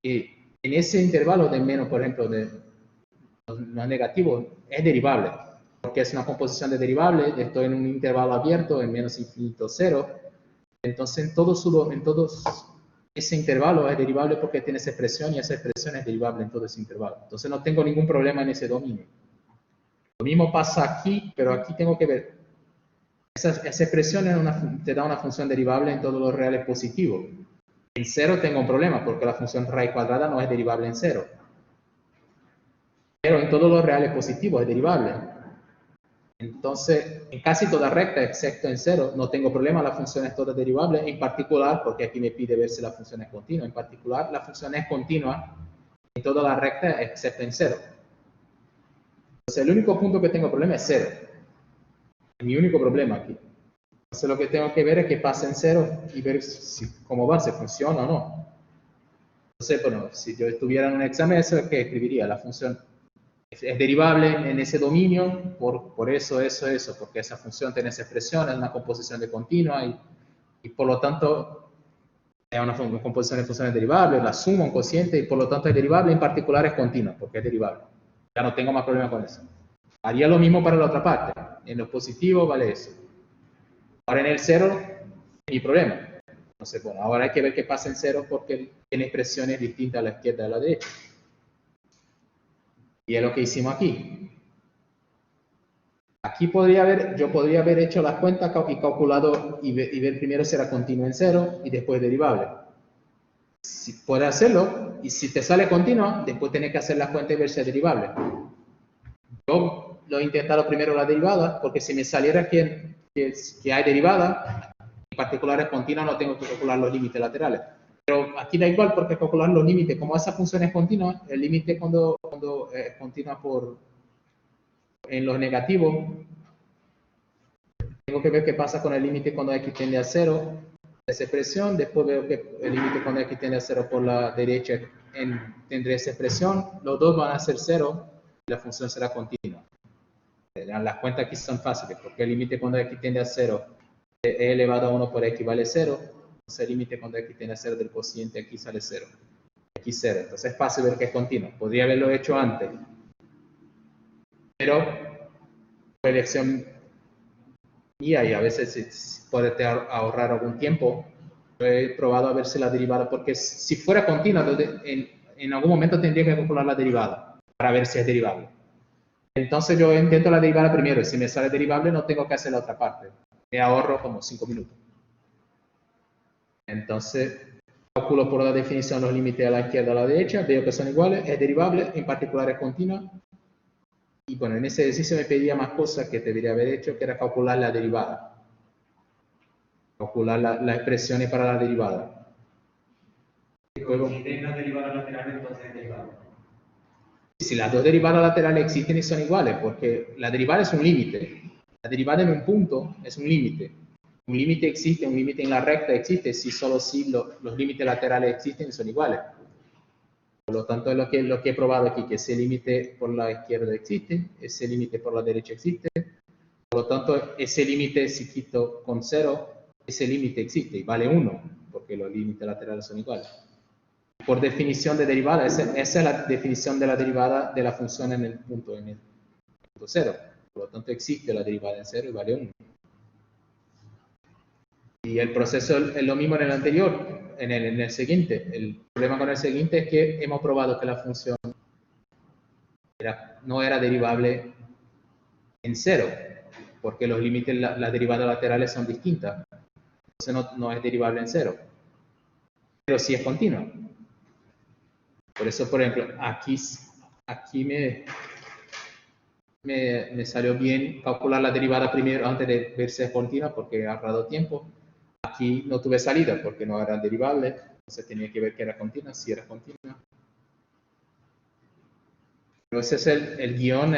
Y en ese intervalo de menos, por ejemplo, de no negativo, es derivable. Porque es una composición de derivables, estoy en un intervalo abierto, en menos infinito 0. Entonces en todos ese intervalo es derivable porque tiene esa expresión y esa expresión es derivable en todo ese intervalo. Entonces no tengo ningún problema en ese dominio. Lo mismo pasa aquí, pero aquí tengo que ver. Esa expresión te da una función derivable en todos los reales positivos. En 0 tengo un problema porque la función raíz cuadrada no es derivable en 0. Pero en todos los reales positivos es derivable. Entonces, en casi toda recta, excepto en 0, no tengo problema, la función es toda derivable, en particular, porque aquí me pide ver si la función es continua, en particular, la función es continua en toda la recta, excepto en 0. Entonces, el único punto que tengo problema es 0. Es mi único problema aquí. Entonces, lo que tengo que ver es que pase en 0 y ver cómo va, si funciona o no. Entonces, bueno, si yo estuviera en un examen, eso es que escribiría la función. Es derivable en ese dominio por eso, porque esa función tiene esa expresión, es una composición de continua y por lo tanto es una composición de funciones derivables, la suma, un cociente y por lo tanto es derivable, en particular es continua porque es derivable. Ya no tengo más problema con eso. Haría lo mismo para la otra parte. En lo positivo vale eso. Ahora en el 0, mi problema. Entonces, bueno, ahora hay que ver qué pasa en 0 porque tiene expresiones distintas a la izquierda y a la derecha. Y es lo que hicimos aquí. Aquí yo podría haber hecho las cuentas y calculado y ver primero si era continuo en 0 y después derivable. Si puedes hacerlo, y si te sale continua, después tienes que hacer las cuentas y ver si es derivable. Yo lo he intentado primero la derivada, porque si me saliera que hay derivada, en particular es continua, no tengo que calcular los límites laterales. Pero aquí da igual porque calcular los límites, como esa función es continua, el límite cuando es continua en los negativos, tengo que ver qué pasa con el límite cuando x tiende a 0, esa expresión, después veo que el límite cuando x tiende a 0 por la derecha tendré esa expresión, los dos van a ser 0 y la función será continua. Las cuentas aquí son fáciles, porque el límite cuando x tiende a 0 e elevado a 1 por x vale 0, entonces el límite cuando x tiende a 0 del cociente aquí sale 0, x 0, entonces es fácil ver que es continuo, podría haberlo hecho antes, pero por elección mía y a veces puede ahorrar algún tiempo, he probado a ver si la derivada, porque si fuera continua, en algún momento tendría que calcular la derivada para ver si es derivable. Entonces yo intento la derivada primero y si me sale derivable no tengo que hacer la otra parte. Me ahorro como 5 minutos. Entonces calculo por la definición los límites a la izquierda y a la derecha, veo que son iguales, es derivable, en particular es continua. Y bueno, en ese ejercicio me pedía más cosas que debería haber hecho, que era calcular la derivada. Calcular las expresiones para la derivada. Luego, si tienes una derivada lateral, entonces es derivable. Si las dos derivadas laterales existen y son iguales, porque la derivada es un límite. La derivada en un punto es un límite. Un límite existe, un límite en la recta existe, si solo si los límites laterales existen y son iguales. Por lo tanto, es lo que he probado aquí, que ese límite por la izquierda existe, ese límite por la derecha existe. Por lo tanto, ese límite, si quito con 0, ese límite existe y vale 1, porque los límites laterales son iguales. Por definición de derivada, esa es la definición de la derivada de la función en el punto 0. Por lo tanto, existe la derivada en 0 y vale 1. Y el proceso es lo mismo en el anterior, en el siguiente. El problema con el siguiente es que hemos probado que la función no era derivable en 0, porque los límites, las derivadas laterales son distintas. Entonces no es derivable en 0. Pero sí es continua. Por eso, por ejemplo, aquí me salió bien calcular la derivada primero antes de ver si es continua porque he ahorrado tiempo. Aquí no tuve salida porque no era derivable, entonces tenía que ver que era continua, si era continua. Pero ese es el guión,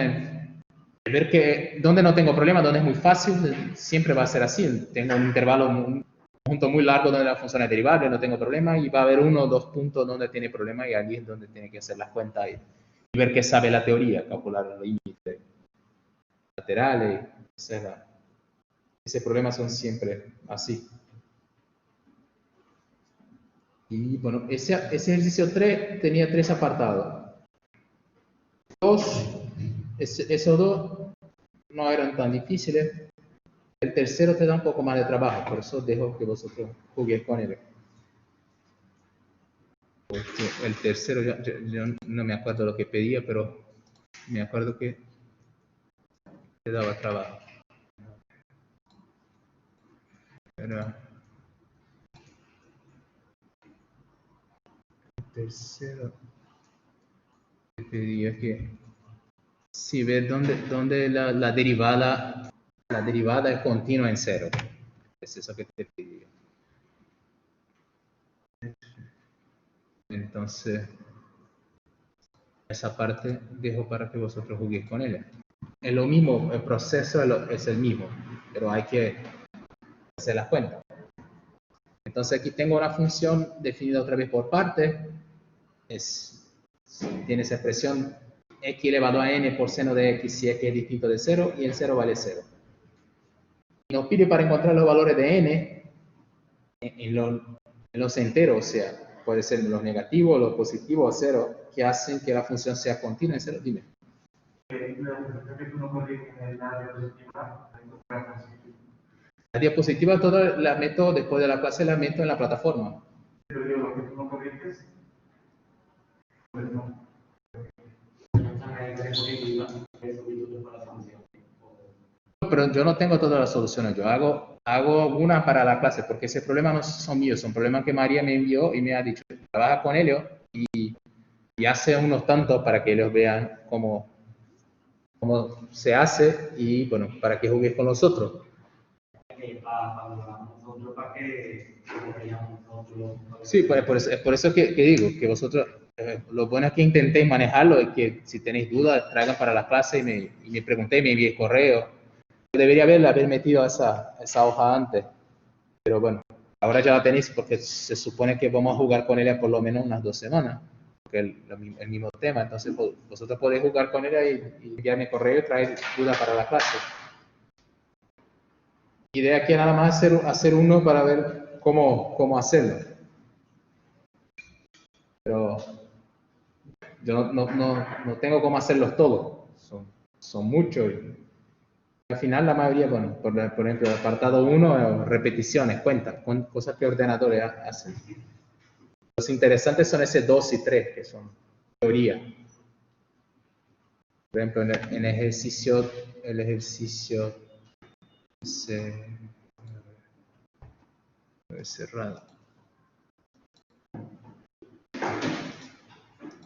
ver que donde no tengo problema, donde es muy fácil, siempre va a ser así. Tengo un intervalo, un conjunto muy largo donde la función es derivable, no tengo problema, y va a haber 1 o 2 puntos donde tiene problema y allí es donde tiene que hacer las cuentas y ver qué sabe la teoría, calcular los límites laterales, etc. Ese problema son siempre así. Y bueno, ese ejercicio 3 tenía 3 apartados. Esos 2 no eran tan difíciles. El tercero te da un poco más de trabajo, por eso dejo que vosotros juguéis con él. Porque el tercero, yo no me acuerdo lo que pedía, pero me acuerdo que te daba trabajo. Pero el tercero te pedía que si ves dónde la derivada es continua en cero. Es eso que te pedía. Entonces, esa parte dejo para que vosotros juguéis con ella. Es lo mismo, el proceso es el mismo, pero hay que hacer las cuentas. Entonces aquí tengo una función definida otra vez por parte. Tiene esa expresión x elevado a n por seno de x si x es distinto de 0 y el 0 vale 0. Y nos pide para encontrar los valores de n en los enteros, o sea, puede ser los negativos, los positivos o 0, que hacen que la función sea continua en 0. Dime. La diapositiva toda la meto después de la clase, la meto en la plataforma. Pero yo lo que tú no corriges, pues no. Pero yo no tengo todas las soluciones, yo hago una para la clase, porque ese problema no son míos, son problemas que María me envió y me ha dicho, trabaja con ellos y hace unos tantos para que ellos vean cómo se hace y bueno, para que jugues con nosotros. Sí, es por eso que digo que vosotros, lo bueno es que intentéis manejarlo y que si tenéis dudas, traigan para la clase y me preguntéis, me enviéis correo. Yo debería haber metido esa hoja antes, pero bueno, ahora ya la tenéis porque se supone que vamos a jugar con ella por lo menos unas 2 semanas, porque el mismo tema, entonces vosotros podéis jugar con ella y enviarme correo y traer dudas para la clase. La idea aquí es nada más hacer uno para ver cómo hacerlo. Pero yo no tengo cómo hacerlos todos. Son muchos. Al final la mayoría, bueno, por ejemplo, el apartado 1, repeticiones, cuentas, cosas que ordenadores hacen. Los interesantes son ese 2 y 3, que son teoría. Por ejemplo, en el ejercicio cerrado.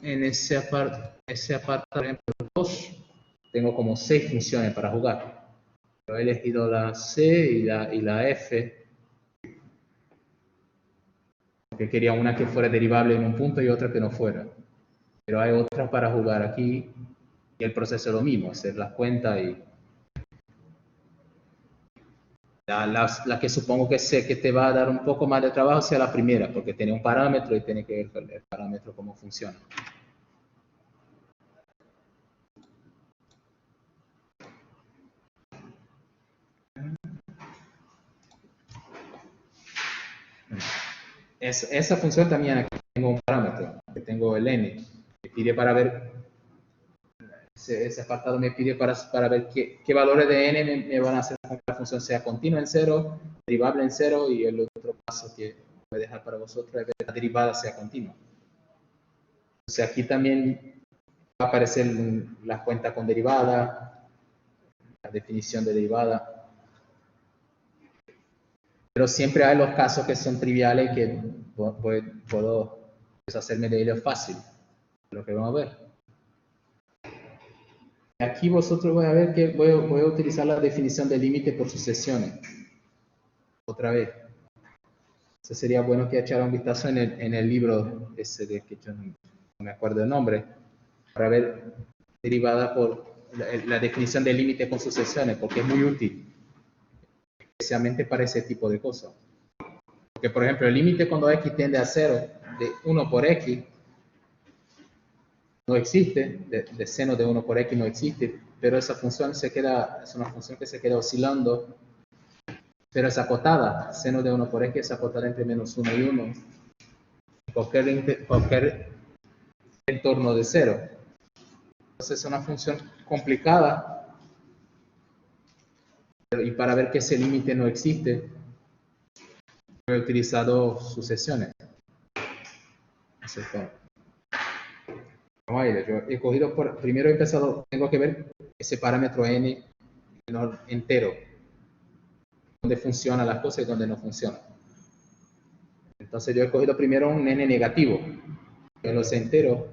En ese apartado, por ejemplo, 2, tengo como 6 funciones para jugar. Yo he elegido la C y la F, porque quería una que fuera derivable en un punto y otra que no fuera. Pero hay otras para jugar aquí y el proceso es lo mismo, hacer las cuentas y la que supongo que sé que te va a dar un poco más de trabajo sea la primera, porque tiene un parámetro y tiene que ver el parámetro cómo funciona. Esa función también aquí tengo un parámetro, que tengo el n, que pide para ver, ese apartado me pide para ver qué valores de n me van a hacer que la función sea continua en 0, derivable en 0, y el otro paso que voy a dejar para vosotros es que la derivada sea continua. O sea, aquí también va a aparecer la cuenta con derivada, la definición de derivada. Pero siempre hay los casos que son triviales y que puedo hacerme de ellos fácil. Lo que vamos a ver. Aquí vosotros voy a ver que voy a utilizar la definición de límite por sucesiones. Otra vez. Entonces sería bueno que echara un vistazo en el libro ese de que yo no me acuerdo el nombre, para ver derivada por la definición de límite por sucesiones, porque es muy útil, especialmente para ese tipo de cosas. Porque, por ejemplo, el límite cuando x tiende a 0 de 1 por x no existe, de seno de 1 por x no existe, pero esa función es una función que se queda oscilando, pero es acotada, seno de 1 por x es acotada entre menos 1 y 1, cualquier entorno de 0. Entonces es una función complicada, y para ver que ese límite no existe, he utilizado sucesiones. Entonces, vamos a ir. Yo he cogido primero he empezado, tengo que ver ese parámetro n entero, dónde funcionan las cosas y dónde no funcionan. Entonces yo he cogido primero un n negativo, que los enteros.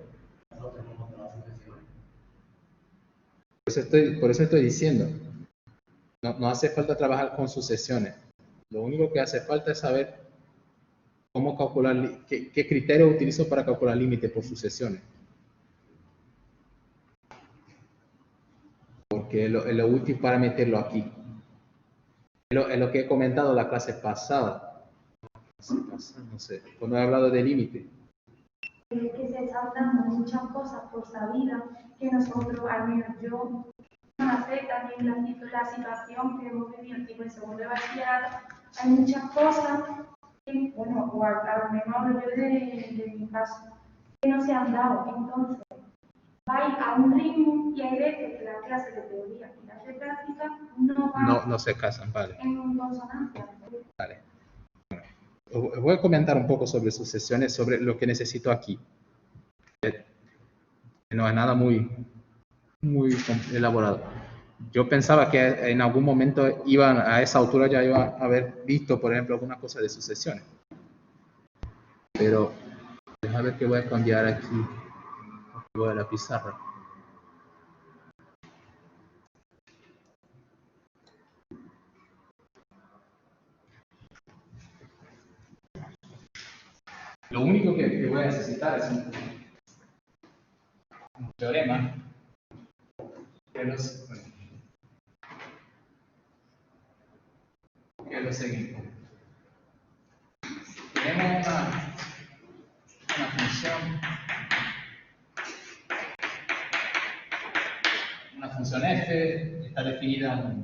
Por eso estoy diciendo, no hace falta trabajar con sucesiones. Lo único que hace falta es saber cómo calcular, qué criterio utilizo para calcular límite por sucesiones. Porque es lo útil para meterlo aquí. Es lo que he comentado en la clase pasada. No sé, cuando he hablado de límite. Que se están dando muchas cosas por sabida que nosotros, al menos yo, no sé también la situación que hemos vivido tipo en segundo de bachillerato, hay muchas cosas que, bueno, o a lo menos yo de mi caso, que no se han dado. Entonces, vais a un ritmo y hay veces que las clases de teoría y las de práctica no van No se casan, vale. en consonancia. Vale. Os voy a comentar un poco sobre sucesiones, sobre lo que necesito aquí. No es nada muy elaborado. Yo pensaba que en algún momento a esa altura ya iba a haber visto, por ejemplo, alguna cosa de sucesiones. Pero déjame ver que voy a cambiar aquí. Voy a la pizarra. Lo único que voy a necesitar es un teorema que es lo siguiente. Tenemos una función f, está definida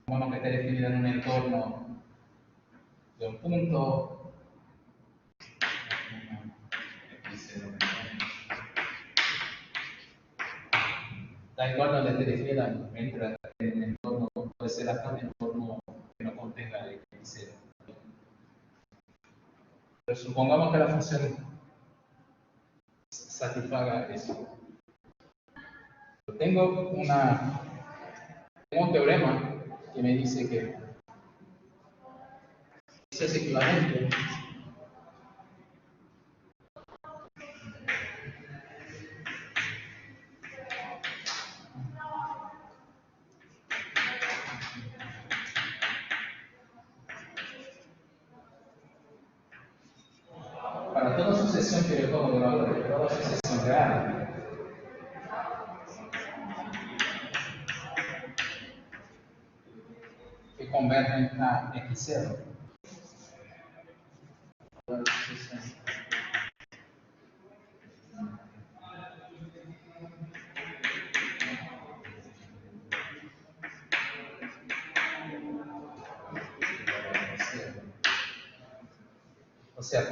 como que está definida en un entorno de un punto. Da igual donde esté definida, entra en el entorno, puede ser hasta un entorno que no contenga el x0. Pero supongamos que la función satisfaga eso. Tengo un teorema que me dice que eso es equivalente para toda sucesión que yo tomo de valores, toda sucesión real. Que convergen a x0. O sea,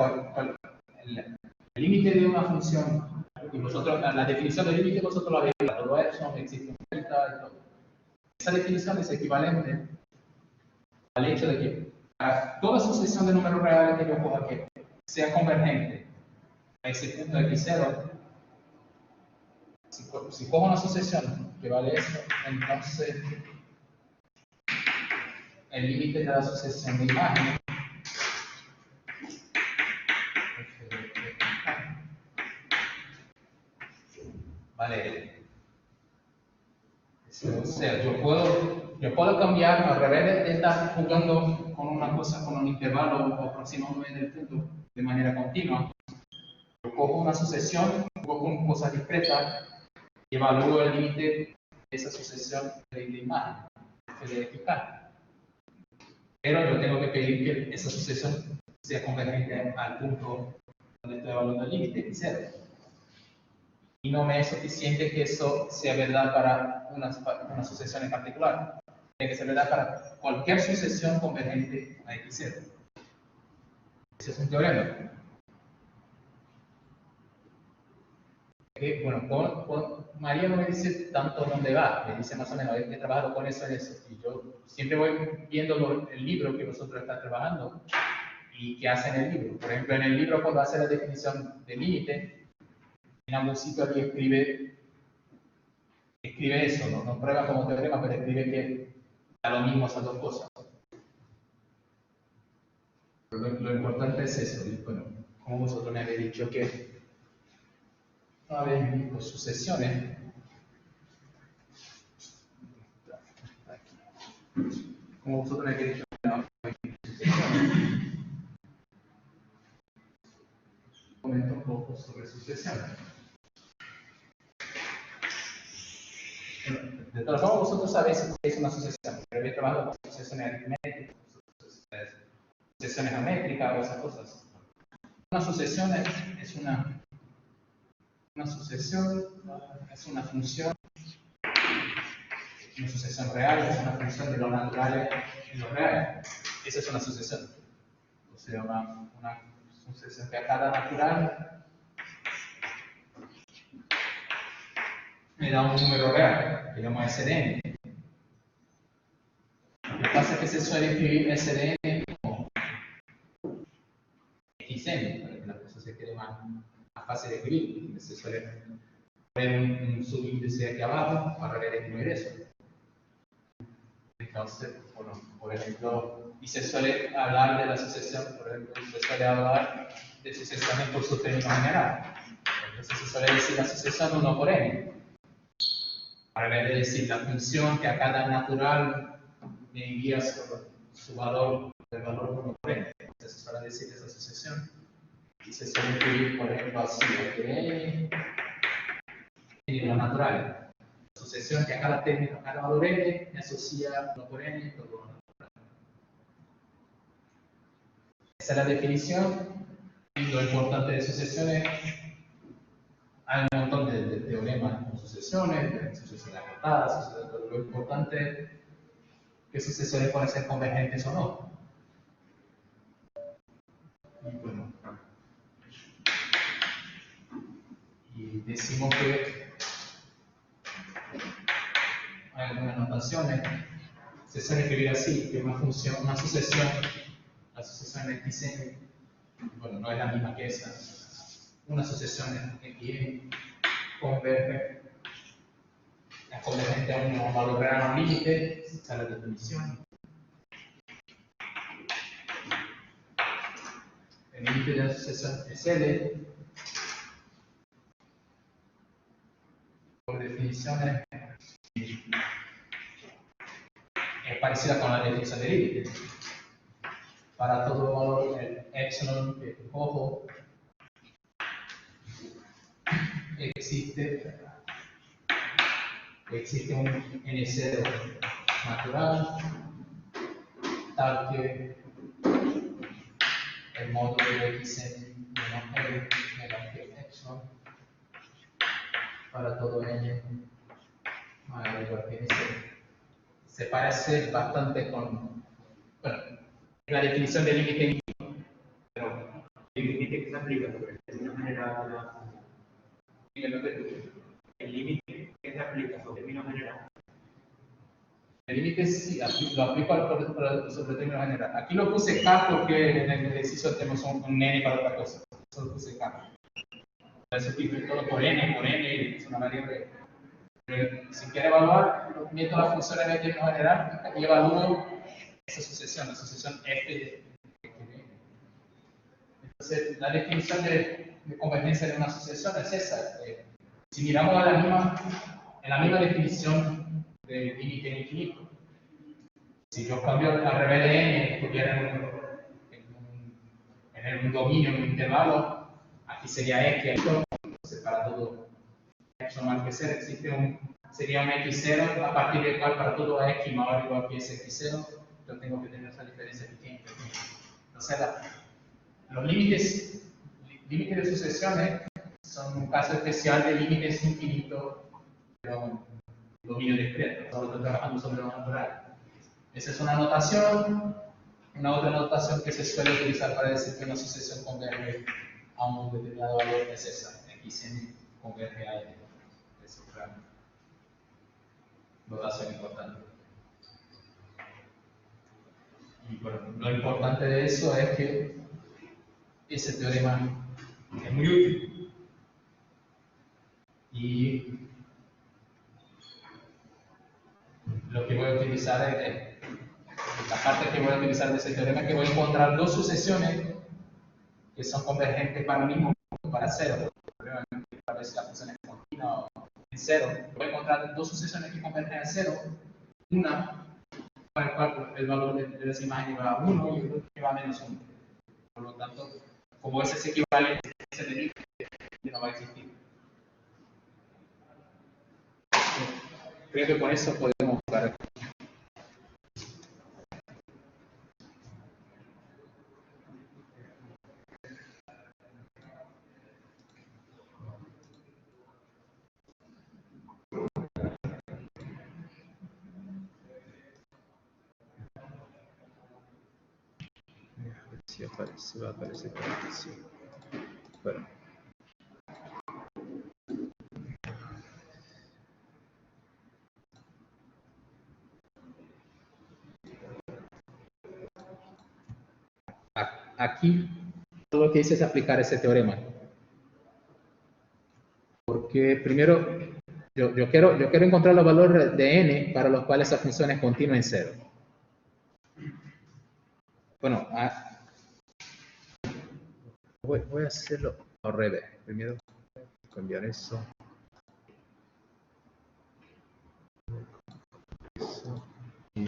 el límite de una función, y vosotros, la definición del límite vosotros lo habéis visto, todo eso, existe un delta y todo. Esa definición es equivalente al hecho de que para toda sucesión de números reales que yo coja que sea convergente a ese punto de x0, si cojo una sucesión que vale eso, entonces el límite de la sucesión de imágenes vale. O sea, yo puedo cambiar al revés de estar jugando con una cosa, con un intervalo o aproximándome del punto de manera continua. Yo cojo una sucesión, juego con cosas discretas y evalúo el límite de esa sucesión de imagen, de eficaz. Pero yo tengo que pedir que esa sucesión sea convergente al punto donde estoy evaluando el límite, cero. Y no me es suficiente que eso sea verdad para una sucesión en particular. Tiene que ser verdad para cualquier sucesión convergente a x0. Ese es un teorema. Bueno, María no me dice tanto dónde va, me dice más o menos, he trabajado con eso en eso. Y yo siempre voy viendo el libro que vosotros están trabajando y qué hace en el libro. Por ejemplo, en el libro cuando hace la definición de límite, en algún sitio aquí escribe eso, no prueba como teorema, pero escribe que da lo mismo esas dos cosas. Pero lo importante es eso, y bueno, como vosotros me habéis dicho que no habéis visto sucesiones, como vosotros me habéis dicho que no habéis visto sucesiones, comento un poco sobre sucesiones. De todas formas, vosotros sabéis que es una sucesión, pero habéis trabajado con sucesiones aritméticas, sucesiones geométricas o esas cosas. Una sucesión es una sucesión, es una función, una sucesión real, es una función de lo natural en lo real. Esa es una sucesión. O sea, una sucesión que a cada natural me da un número real, que llamo SDN. Lo que pasa es que se suele escribir SDN como XN, para que la cosa se quede más fácil de escribir. Se suele poner un subíndice aquí abajo para redefinir eso. Entonces, bueno, por ejemplo, y se suele hablar de la sucesión, por ejemplo, se suele hablar de sucesiones por su término general. Entonces se suele decir la sucesión 1 por n. Para decir la función que a cada natural me envía su valor, el valor 1 por n. Entonces se suele decir esa sucesión. Y se suele escribir, por ejemplo, así, n en lo natural. Sucesión que a cada término, a cada valor n, me asocia 1 por n todo lo natural. Esa es la definición. Y lo importante de sucesiones, hay un montón de teoremas con sucesiones, de sucesiones acotadas, pero lo importante es que sucesiones pueden ser convergentes o no. Y bueno, y decimos que hay algunas notaciones, se suele escribir así, que una función, una sucesión, la sucesión de xn, bueno, no es la misma que esa. Una sucesión de xn converge, es convergente a un valor real a un límite, esa es la definición. El límite de la sucesión es L. Por definición es parecida con la definición de límite. Para todo valor, el epsilon que cojo existe un n0 natural tal que el módulo de xn menos L menos que epsilon para todo n mayor o igual que n0. Se parece bastante con, bueno, la definición de límite, pero El límite que se aplica sobre el término general de la función. El límite que se aplica sobre el término general. el límite sí, lo aplico sobre el término general. Aquí lo puse K porque en el ejercicio tenemos un n para otra cosa. Solo puse K. Entonces escribir todo por n, es una variable. Pero si quiero evaluar, meto la función en el término general y evalúo esa sucesión, la sucesión f de n. Entonces, la definición de convergencia de una sucesión es esa. Si miramos en la misma definición de límite infinito, si yo cambio al revés de n, estuviera en un dominio, en un intervalo, aquí sería x, entonces para todo x no más que 0 sería un x0 a partir del cual para todo x mayor o igual que es x0, yo tengo que tener esa diferencia pequeña. Entonces, los límites de sucesiones son un caso especial de límites infinitos, pero un dominio discreto, solo estoy trabajando sobre lo natural. Esa es una notación. Una otra notación que se suele utilizar para decir que una sucesión converge a un determinado valor es esa, xn converge a n. Es otra notación importante. Y bueno, lo importante de eso es que ese teorema es muy útil. Y lo que voy a utilizar es la parte que voy a utilizar de ese teorema es que voy a encontrar dos sucesiones que son convergentes para el mismo punto, para cero. Probablemente para ver si la función es continua o en cero. Voy a encontrar dos sucesiones que convergen a cero. Una para el cual el valor de esa imagen va a 1 y otra que va a menos 1. Por lo tanto, como ese es equivalente, ese límite no va a existir. Creo que con eso podemos jugar. Si va a aparecer por aquí, sí. Bueno. Aquí todo lo que hice es aplicar ese teorema. Porque primero, yo quiero encontrar los valores de n para los cuales esa función es continua en cero. Bueno, voy a hacerlo al revés. Primero, cambiar eso. Y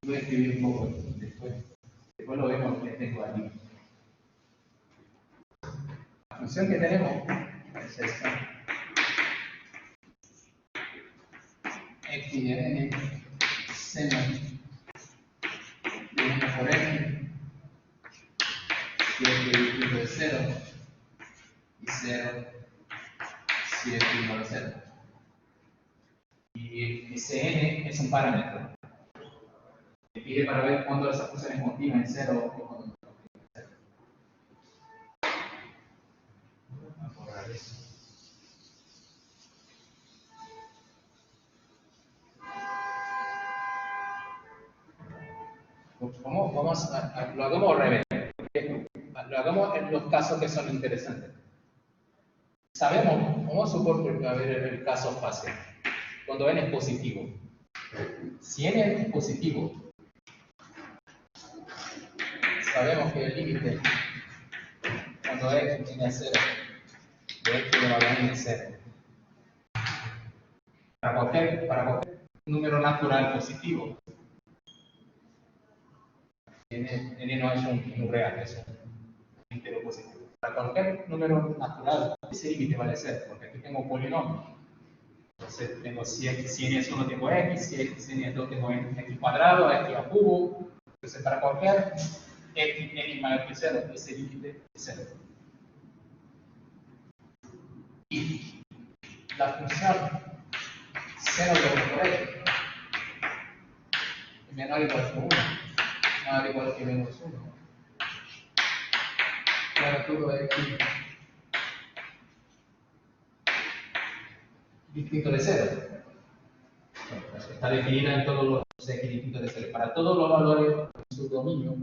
voy a escribir un poco después lo vemos que tengo aquí. La función que tenemos es esta. X de n seno de 1 por n, 7 distinto de 0 y 0 si es igual a 0. Y ese n es un parámetro. Me pide para ver cuándo esa función es continua en 0 o cuando no es continua en 0. Vamos a borrar eso. Lo hagamos al revés. Lo hagamos en los casos que son interesantes. Sabemos, vamos a suponer que va a haber el caso fácil, cuando n es positivo. Si n es positivo, sabemos que el límite cuando x tiene a 0 de x elevado a n es 0. Para cualquier número natural positivo, n no es un real, es un entero positivo. Para cualquier número natural, ese límite vale 0, porque aquí tengo un polinomio. Entonces tengo si n es 1 tengo x, si n es 2 tengo x cuadrado, x a cubo. Entonces para cualquier x n mayor que 0, ese límite es 0. Y la función 0 de por x es menor o igual que 1, menor o igual que menos 1. Para todo x distinto de 0. Está definida en todos los x distintos de 0. Para todos los valores de su dominio,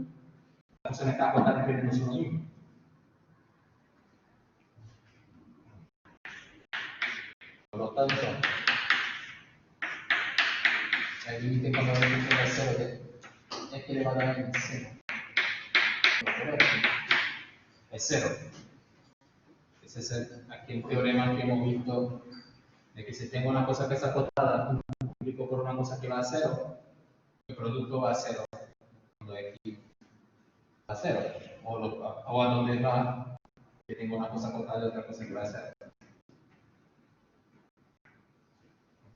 la función está constante en su dominio. Por lo tanto, el límite cuando n tiende a 0 x elevado a n c. Es 0. Ese es aquí el teorema que hemos visto de que si tengo una cosa que es acotada, multiplico por una cosa que va a 0, el producto va a 0 cuando x va a 0. O a donde va, que tengo una cosa acotada y otra cosa que va a 0.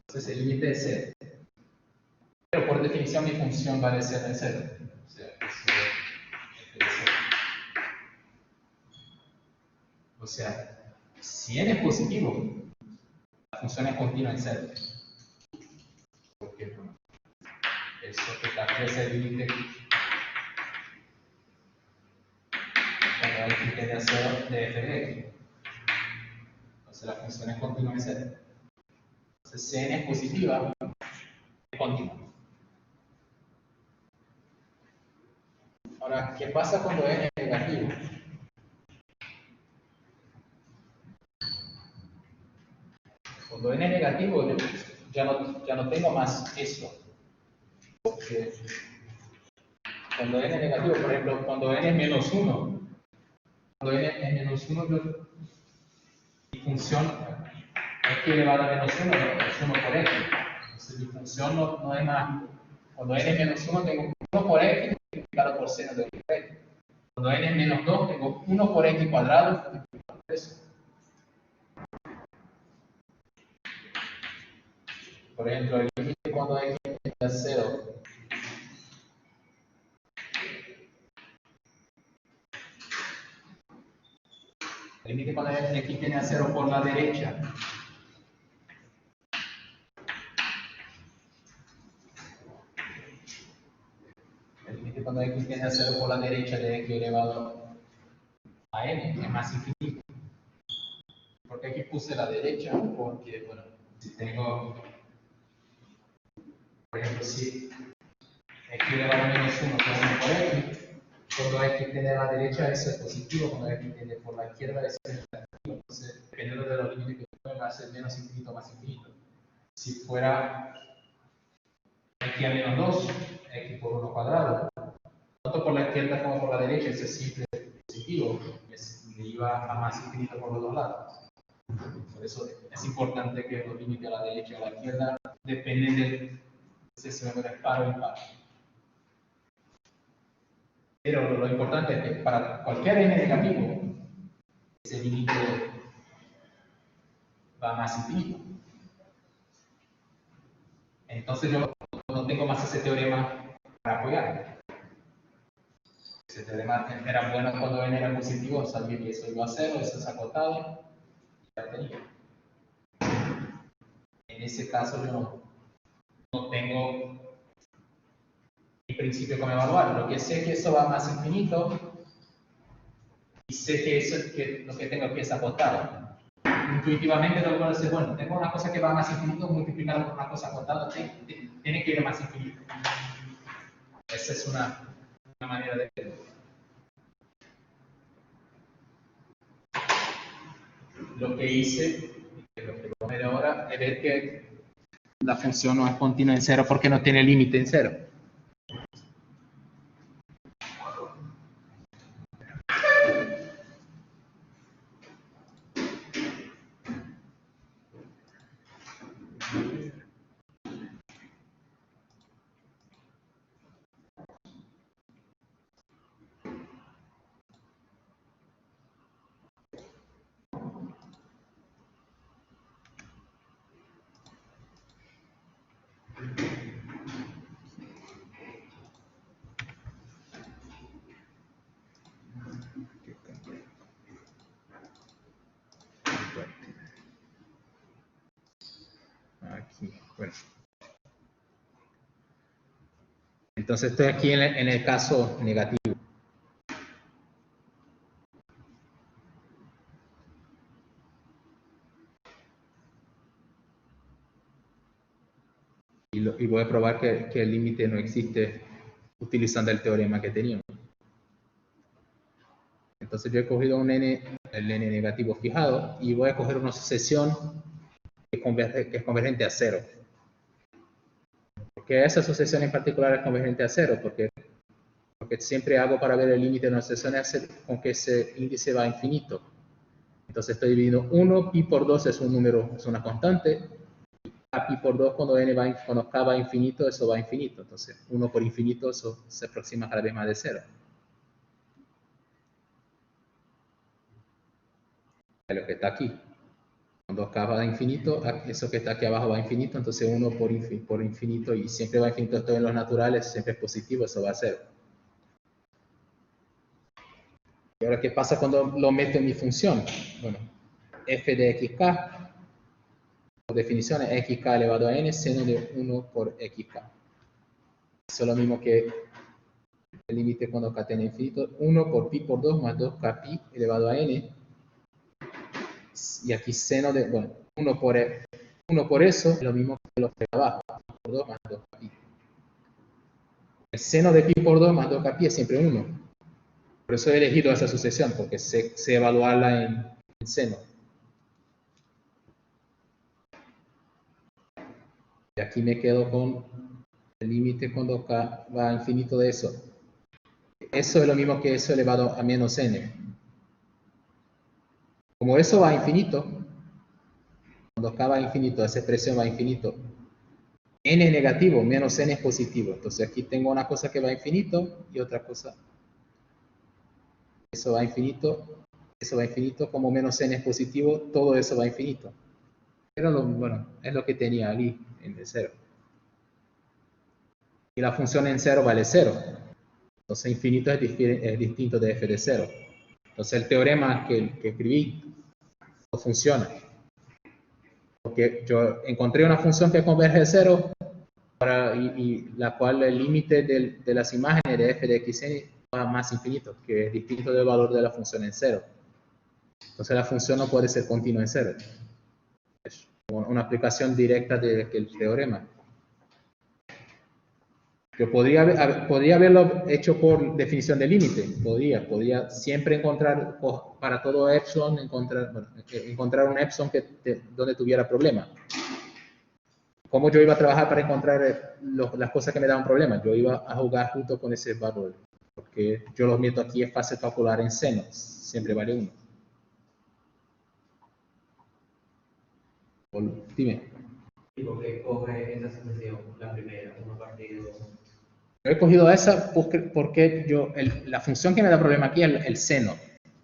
Entonces el límite es 0. Pero por definición mi función va a ser de 0. O sea, eso es de 0. O sea, si n es positivo, la función es continua en 0. Porque bueno, eso que está es el límite cuando x tiende a 0 de f de x. Entonces la función es continua en 0. Entonces si n es positiva, es continua. Ahora, ¿qué pasa cuando n es negativo? Cuando n es negativo, ya no tengo más eso. Porque cuando n es negativo, por ejemplo, cuando n es menos 1, cuando n es menos 1, mi función x elevado a menos 1 es 1 por x. Entonces mi función no es más. Cuando n es menos 1, tengo 1 por x multiplicado por seno de x. Cuando n es menos 2, tengo 1 por x cuadrado multiplicado por eso. Por ejemplo, el límite cuando x tiende a 0. El límite cuando x tiende a 0 por la derecha. El límite cuando x tiende a 0 por la derecha de x elevado a n es más infinito. ¿Por qué aquí puse la derecha? Porque, bueno, si tengo, por ejemplo, si x elevado a menos 1 por 1 por x, cuando x tiende a la derecha eso es positivo, cuando x tiende por la izquierda eso es negativo. Entonces, dependiendo de los límites que tengo, va a ser menos infinito o más infinito. Si fuera x a menos 2, x por 1 cuadrado, tanto por la izquierda como por la derecha, ese es siempre positivo, me iba a más infinito por los dos lados. Por eso es importante que los límites a la derecha y a la izquierda dependen de si se me par o impar. Pero lo importante es que para cualquier n negativo, ese límite va a más infinito. Entonces yo no tengo más ese teorema para apoyar. Ese teorema era bueno cuando n era positivo, sabía que eso iba a 0, eso es acotado, y ya tenía. En ese caso yo no tengo el principio como evaluar. Lo que sé que eso va a más infinito y sé que eso es lo que tengo que es acotado. Intuitivamente lo que puedo decir, bueno, tengo una cosa que va a más infinito multiplicada por una cosa acotada, tiene que ir a más infinito. Esa es una manera de verlo. Lo que hice, lo que voy a ver ahora, es ver que la función no es continua en 0 porque no tiene límite en 0. Aquí, bueno. Entonces estoy aquí en el caso negativo. Y voy a probar que el límite no existe utilizando el teorema que teníamos. Entonces yo he cogido el n negativo fijado y voy a coger una sucesión que es convergente a 0. ¿Por qué esa sucesión en particular es convergente a 0? Porque Lo que siempre hago para ver el límite de una sucesión es hacer con que ese índice va a infinito. Entonces estoy dividiendo 1, pi por 2 es un número, es una constante. A pi por 2 cuando cuando k va a infinito, eso va a infinito. Entonces 1 por infinito, eso se aproxima cada vez más de 0. Es lo que está aquí. Cuando k va a infinito, eso que está aquí abajo va a infinito, entonces 1 por infinito, y siempre va a infinito, esto en los naturales, siempre es positivo, eso va a 0. Y ahora, ¿qué pasa cuando lo meto en mi función? Bueno, f de xk, por definición, es xk elevado a n, seno de 1 por xk. Eso es lo mismo que el límite cuando k tiene infinito, 1 por pi por 2 más 2k pi elevado a n. Y aquí seno de, bueno, 1 por eso es lo mismo que lo de abajo, pi por 2 más 2k pi. El seno de pi por 2 más 2k pi es siempre 1. Por eso he elegido esa sucesión, porque sé evaluarla en seno. Y aquí me quedo con el límite cuando k va a infinito de eso. Eso es lo mismo que eso elevado a menos n. Como eso va a infinito, cuando k va a infinito, esa expresión va a infinito, n es negativo, menos n es positivo. Entonces aquí tengo una cosa que va a infinito y otra cosa. Eso va a infinito, como menos n es positivo, todo eso va a infinito. Pero bueno, es lo que tenía ahí en el 0. Y la función en 0 vale 0. Entonces infinito es distinto de f de 0. Entonces el teorema que escribí no funciona. Porque yo encontré una función que converge a 0 y la cual el límite de las imágenes de f de xn va más infinito, que es distinto del valor de la función en 0. Entonces la función no puede ser continua en 0. Es una aplicación directa del teorema. Yo podría haberlo hecho por definición de límite. Podría siempre encontrar, para todo epsilon, encontrar un epsilon donde tuviera problema. ¿Cómo yo iba a trabajar para encontrar las cosas que me daban problemas? Yo iba a jugar junto con ese valor. Porque yo lo meto aquí, es fácil calcular en seno. Siempre vale 1. Dime. ¿Y por qué coge esa sucesión, la primera, 1 partido? Yo he cogido esa porque la función que me da problema aquí es el seno.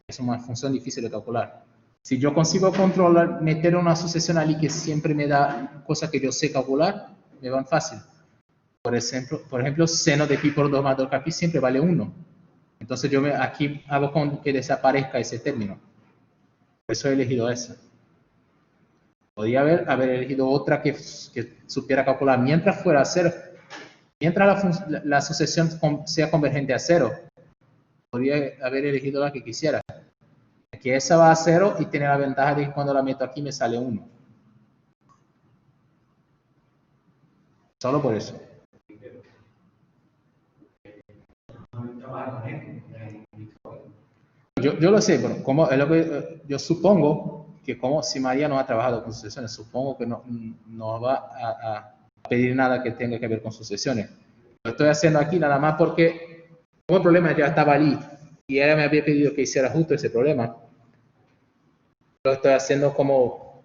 Es una función difícil de calcular. Si yo consigo controlar, meter una sucesión allí que siempre me da cosas que yo sé calcular, me van fácil. Por ejemplo, seno de pi por 2 más 2k pi siempre vale 1. Entonces yo aquí hago con que desaparezca ese término. Por eso he elegido esa. Podría haber elegido otra que supiera calcular mientras fuera a 0. Mientras la sucesión sea convergente a 0, podría haber elegido la que quisiera. Que esa va a 0 y tiene la ventaja de que cuando la meto aquí me sale 1. Solo por eso. Yo lo sé, bueno, es lo que yo supongo que como si María no ha trabajado con sucesiones, supongo que no va a pedir nada que tenga que ver con sucesiones. Lo estoy haciendo aquí nada más porque como el problema ya estaba allí y ella me había pedido que hiciera justo ese problema, lo estoy haciendo como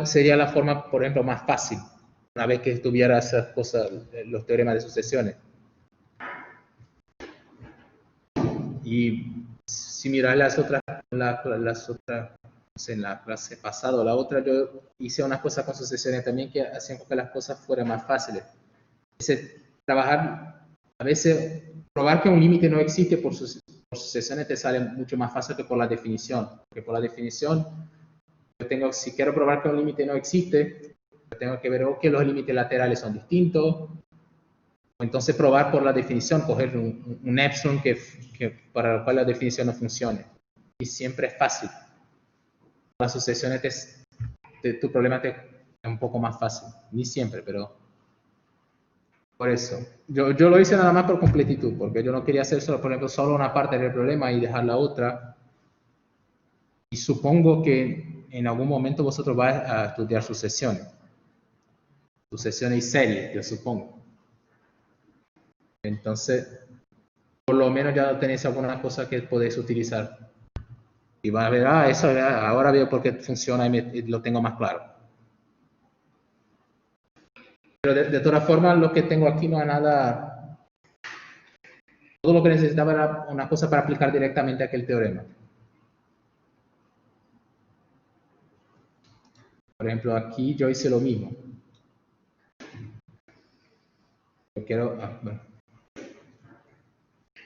sería la forma, por ejemplo, más fácil, una vez que estuviera esas cosas, los teoremas de sucesiones. Y si miras las otras, en la clase pasada, la otra, yo hice unas cosas con sucesiones también que hacían que las cosas fueran más fáciles. Trabajar, a veces, probar que un límite no existe por sucesiones te sale mucho más fácil que por la definición. Porque por la definición, si quiero probar que un límite no existe, tengo que ver que los límites laterales son distintos. Entonces probar por la definición, coger un epsilon para el cual la definición no funcione. Y siempre es fácil. Las sucesiones, tu problema es un poco más fácil. Ni siempre, pero por eso. Yo lo hice nada más por completitud, porque yo no quería hacer solo, por ejemplo, solo una parte del problema y dejar la otra. Y supongo que en algún momento vosotros vais a estudiar sucesiones. Sucesiones y series, yo supongo. Entonces, por lo menos ya tenéis alguna cosa que podéis utilizar. Y vas a ver, eso ahora veo por qué funciona y lo tengo más claro. Pero de todas formas, lo que tengo aquí no es nada. Todo lo que necesitaba era una cosa para aplicar directamente aquel teorema. Por ejemplo, aquí yo hice lo mismo. Yo quiero. Bueno.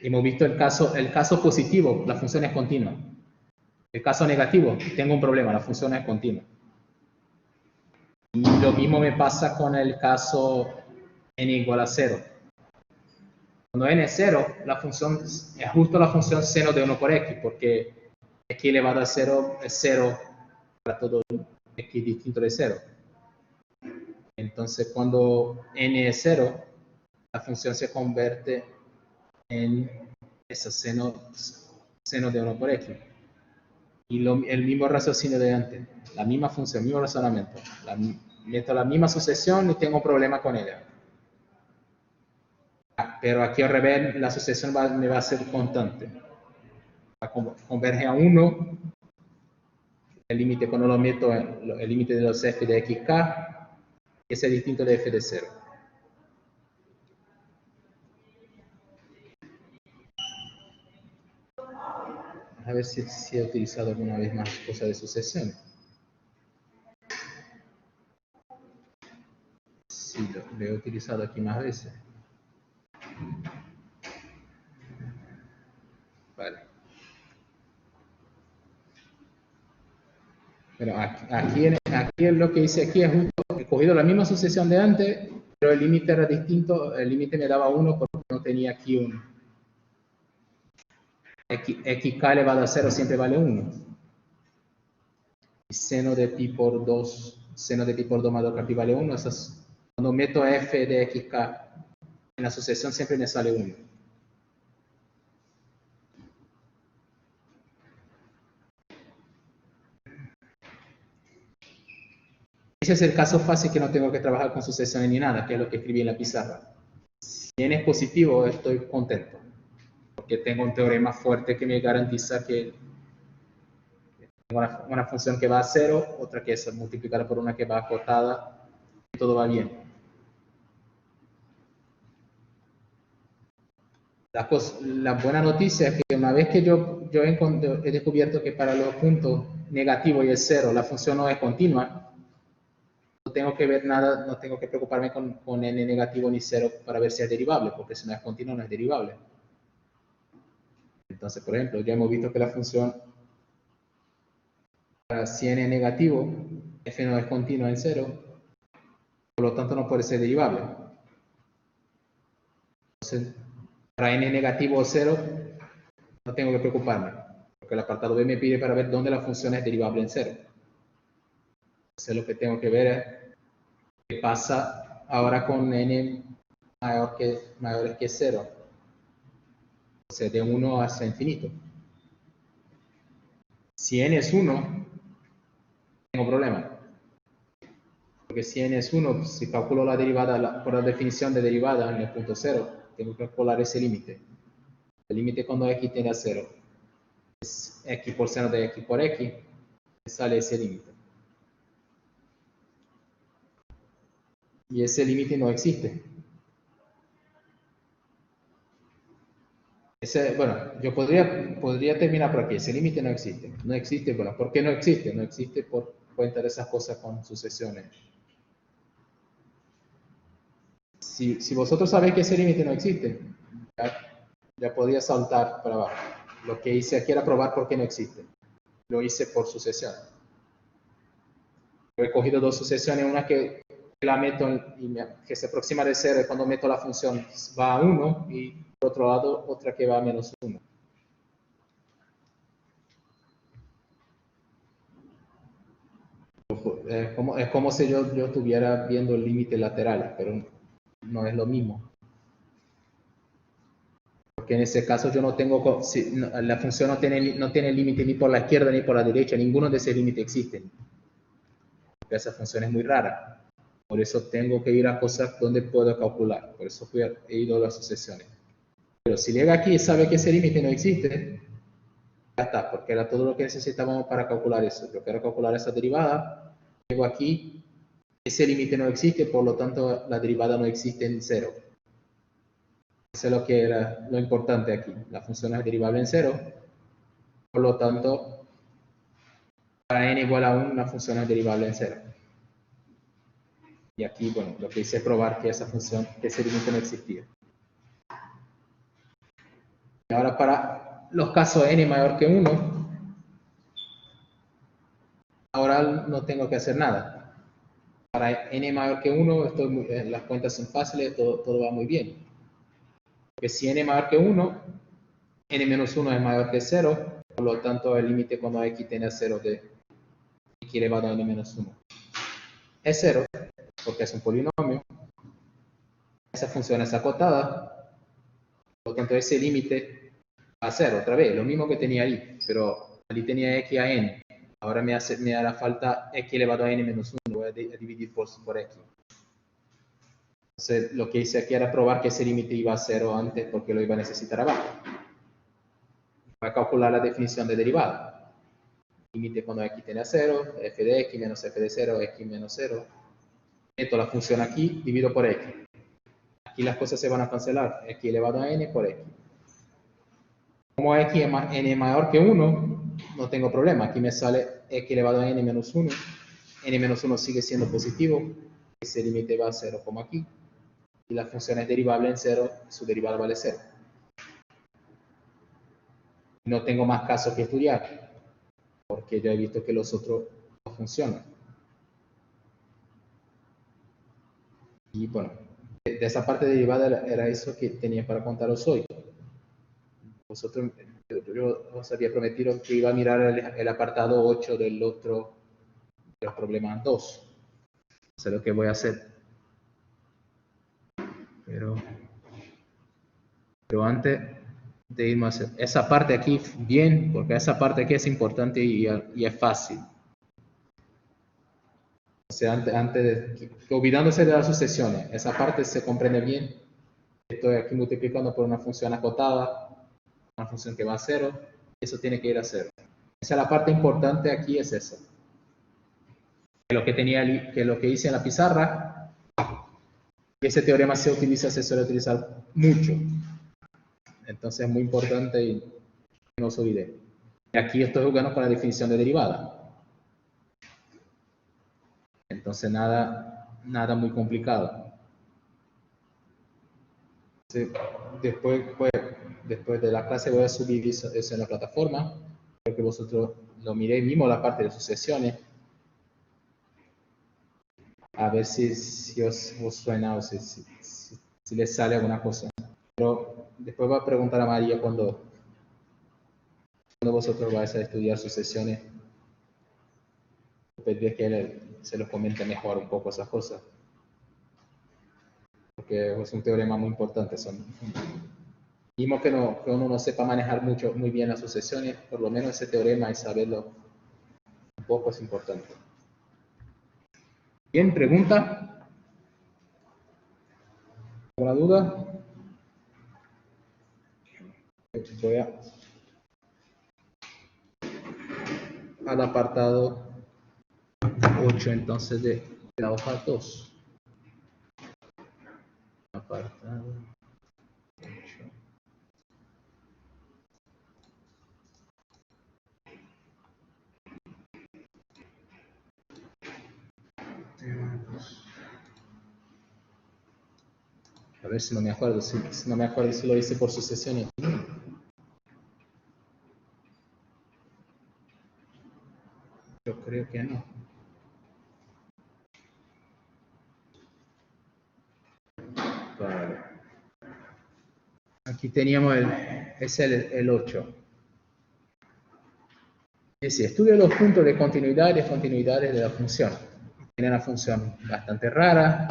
Hemos visto el caso positivo, la función es continua. El caso negativo, tengo un problema, la función es continua. Y lo mismo me pasa con el caso n igual a 0. Cuando n es 0, la función es justo la función seno de 1 por x, porque x elevado a 0 es 0 para todo x distinto de 0. Entonces, cuando n es 0, la función se convierte en ese seno de 1 por x. Y el mismo raciocinio de antes, la misma función, el mismo razonamiento. Meto la misma sucesión y tengo un problema con ella. Pero aquí al revés, la sucesión me va a ser constante. Converge a 1, el límite cuando lo meto, el límite de los f de xk, es el distinto de f de 0. A ver si he utilizado alguna vez más cosas de sucesión. Sí, lo he utilizado aquí más veces. Vale. Pero aquí lo que hice aquí es justo, he cogido la misma sucesión de antes, pero el límite era distinto, el límite me daba 1 porque no tenía aquí 1. Xk elevado a 0 siempre vale 1. Y seno de pi por 2 más 2 pi vale 1. Cuando meto f de xk en la sucesión siempre me sale 1. Ese es el caso fácil que no tengo que trabajar con sucesiones ni nada, que es lo que escribí en la pizarra. Si n es positivo, estoy contento, porque tengo un teorema fuerte que me garantiza que tengo una función que va a 0, otra que es multiplicada por una que va acotada, y todo va bien. La buena noticia es que una vez que yo he descubierto que para los puntos negativos y el 0 la función no es continua, no tengo que ver nada, no tengo que preocuparme con n negativo ni 0 para ver si es derivable, porque si no es continuo no es derivable. Entonces, por ejemplo, ya hemos visto que la función, si n es negativo, f no es continua en 0, por lo tanto no puede ser derivable. Entonces, para n negativo o 0, no tengo que preocuparme, porque el apartado B me pide para ver dónde la función es derivable en 0. Entonces, lo que tengo que ver es qué pasa ahora con n mayor que 0. O sea, de 1 hasta infinito. Si n es 1, tengo problema. Porque si n es 1, si calculo la derivada por la definición de derivada en el punto 0, tengo que calcular ese límite. El límite cuando x tiende a 0 es x por seno de x por x, sale ese límite. Y ese límite no existe. Bueno, yo podría terminar por aquí. Ese límite no existe. No existe, bueno, ¿por qué no existe? No existe por cuenta de esas cosas con sucesiones. Si vosotros sabéis que ese límite no existe, ya podía saltar para abajo. Lo que hice aquí era probar por qué no existe. Lo hice por sucesión. He cogido dos sucesiones, una que la meto que se aproxima de 0 y cuando meto la función va a 1 y por otro lado otra que va a menos 1. Es como si yo estuviera viendo el límite lateral, pero no es lo mismo. Porque en ese caso yo no tengo, la función no tiene límite ni por la izquierda ni por la derecha, ninguno de esos límites existen. Esa función es muy rara. Por eso tengo que ir a cosas donde puedo calcular. Por eso he ido a las sucesiones. Pero si llega aquí y sabe que ese límite no existe, ya está, porque era todo lo que necesitábamos para calcular eso. Yo quiero calcular esa derivada. Llego aquí, ese límite no existe, por lo tanto la derivada no existe en cero. Eso es lo que era lo importante aquí. La función es derivable en cero. Por lo tanto, para n igual a 1, la función es derivable en cero. Y aquí, bueno, lo que hice es probar que esa función, que ese límite no existía. Y ahora para los casos n mayor que 1, ahora no tengo que hacer nada. Para n mayor que 1, las cuentas son fáciles, todo va muy bien. Porque si n mayor que 1, n menos 1 es mayor que 0, por lo tanto el límite cuando x tiende a 0 de x elevado a n menos 1 es 0, porque es un polinomio. Esa función es acotada, por lo tanto ese límite va a 0 otra vez, lo mismo que tenía ahí, pero ahí tenía x a n, ahora me hará falta x elevado a n menos 1, voy a dividir por x. Entonces lo que hice aquí era probar que ese límite iba a 0 antes porque lo iba a necesitar abajo. Voy a calcular la definición de derivada. Límite cuando x tiende a 0, f de x menos f de 0, x menos 0. Meto la función aquí, divido por x. Aquí las cosas se van a cancelar, x elevado a n por x. Como x n mayor que 1, no tengo problema. Aquí me sale x elevado a n menos 1. N menos 1 sigue siendo positivo. Ese límite va a 0 como aquí. Y la función es derivable en 0, su derivada vale 0. No tengo más casos que estudiar, porque ya he visto que los otros no funcionan. Y bueno, de esa parte derivada era eso que tenía para contaros hoy. Yo os había prometido que iba a mirar el apartado 8 de los problemas 2. Eso es lo que voy a hacer. Pero antes de irme a hacer esa parte aquí bien, porque esa parte aquí es importante y es fácil. O sea, olvidándose de las sucesiones, esa parte se comprende bien. Estoy aquí multiplicando por una función acotada, una función que va a 0, eso tiene que ir a 0. Esa es la parte importante aquí, es eso. Lo que hice en la pizarra, ese teorema se suele utilizar mucho. Entonces es muy importante y no os olvide. Y aquí estoy jugando con la definición de derivada. Entonces nada muy complicado. Después de la clase voy a subir eso en la plataforma, para que vosotros lo miréis mismo la parte de sucesiones, a ver si os suena o si les sale alguna cosa. Pero después voy a preguntar a María cuando vosotros vais a estudiar sucesiones, pediré que él se los comente mejor un poco esas cosas, porque es un teorema muy importante. Mismo que uno no sepa manejar muy bien las sucesiones, por lo menos ese teorema y saberlo un poco es importante. Bien, ¿pregunta? ¿Alguna duda? Voy al apartado 8 entonces de la hoja 2. Apartado 8. A ver si no me acuerdo, si no me acuerdo si lo hice por sucesiones. Yo creo que no. Vale. Aquí teníamos el 8. Dice, estudia los puntos de continuidad y descontinuidades de la función. Tiene una función bastante rara,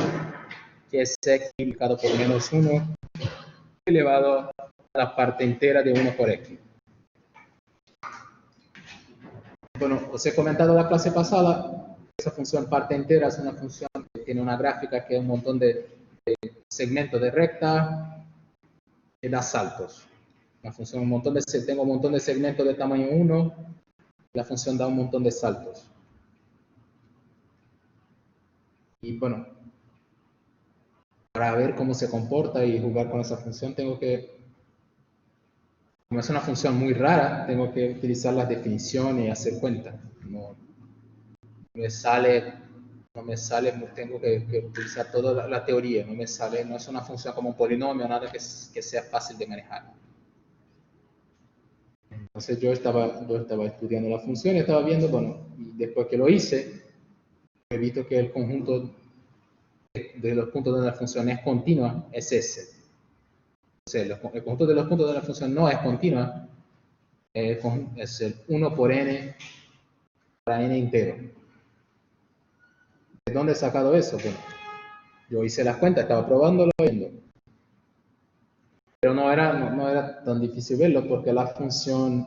que es x multiplicado por menos 1 elevado a la parte entera de 1 por x. Bueno, os he comentado la clase pasada, esa función parte entera es una función que tiene una gráfica que es un montón de segmentos de recta y da saltos. La función, tengo un montón de segmentos de tamaño 1, la función da un montón de saltos. Y bueno, para ver cómo se comporta y jugar con esa función, tengo que, como es una función muy rara, tengo que utilizar las definiciones y hacer cuentas. No me sale, tengo que utilizar toda la teoría, no me sale, no es una función como un polinomio, nada que sea fácil de manejar. Entonces yo estaba estudiando la función y estaba viendo, bueno, y después que lo hice, he visto que el conjunto de los puntos de la función es continua es ese. O sea, el conjunto de los puntos de la función no es continua, es el 1 por n para n entero. ¿De dónde he sacado eso? Bueno, yo hice las cuentas, estaba probándolo viendo. Pero no era tan difícil verlo porque la función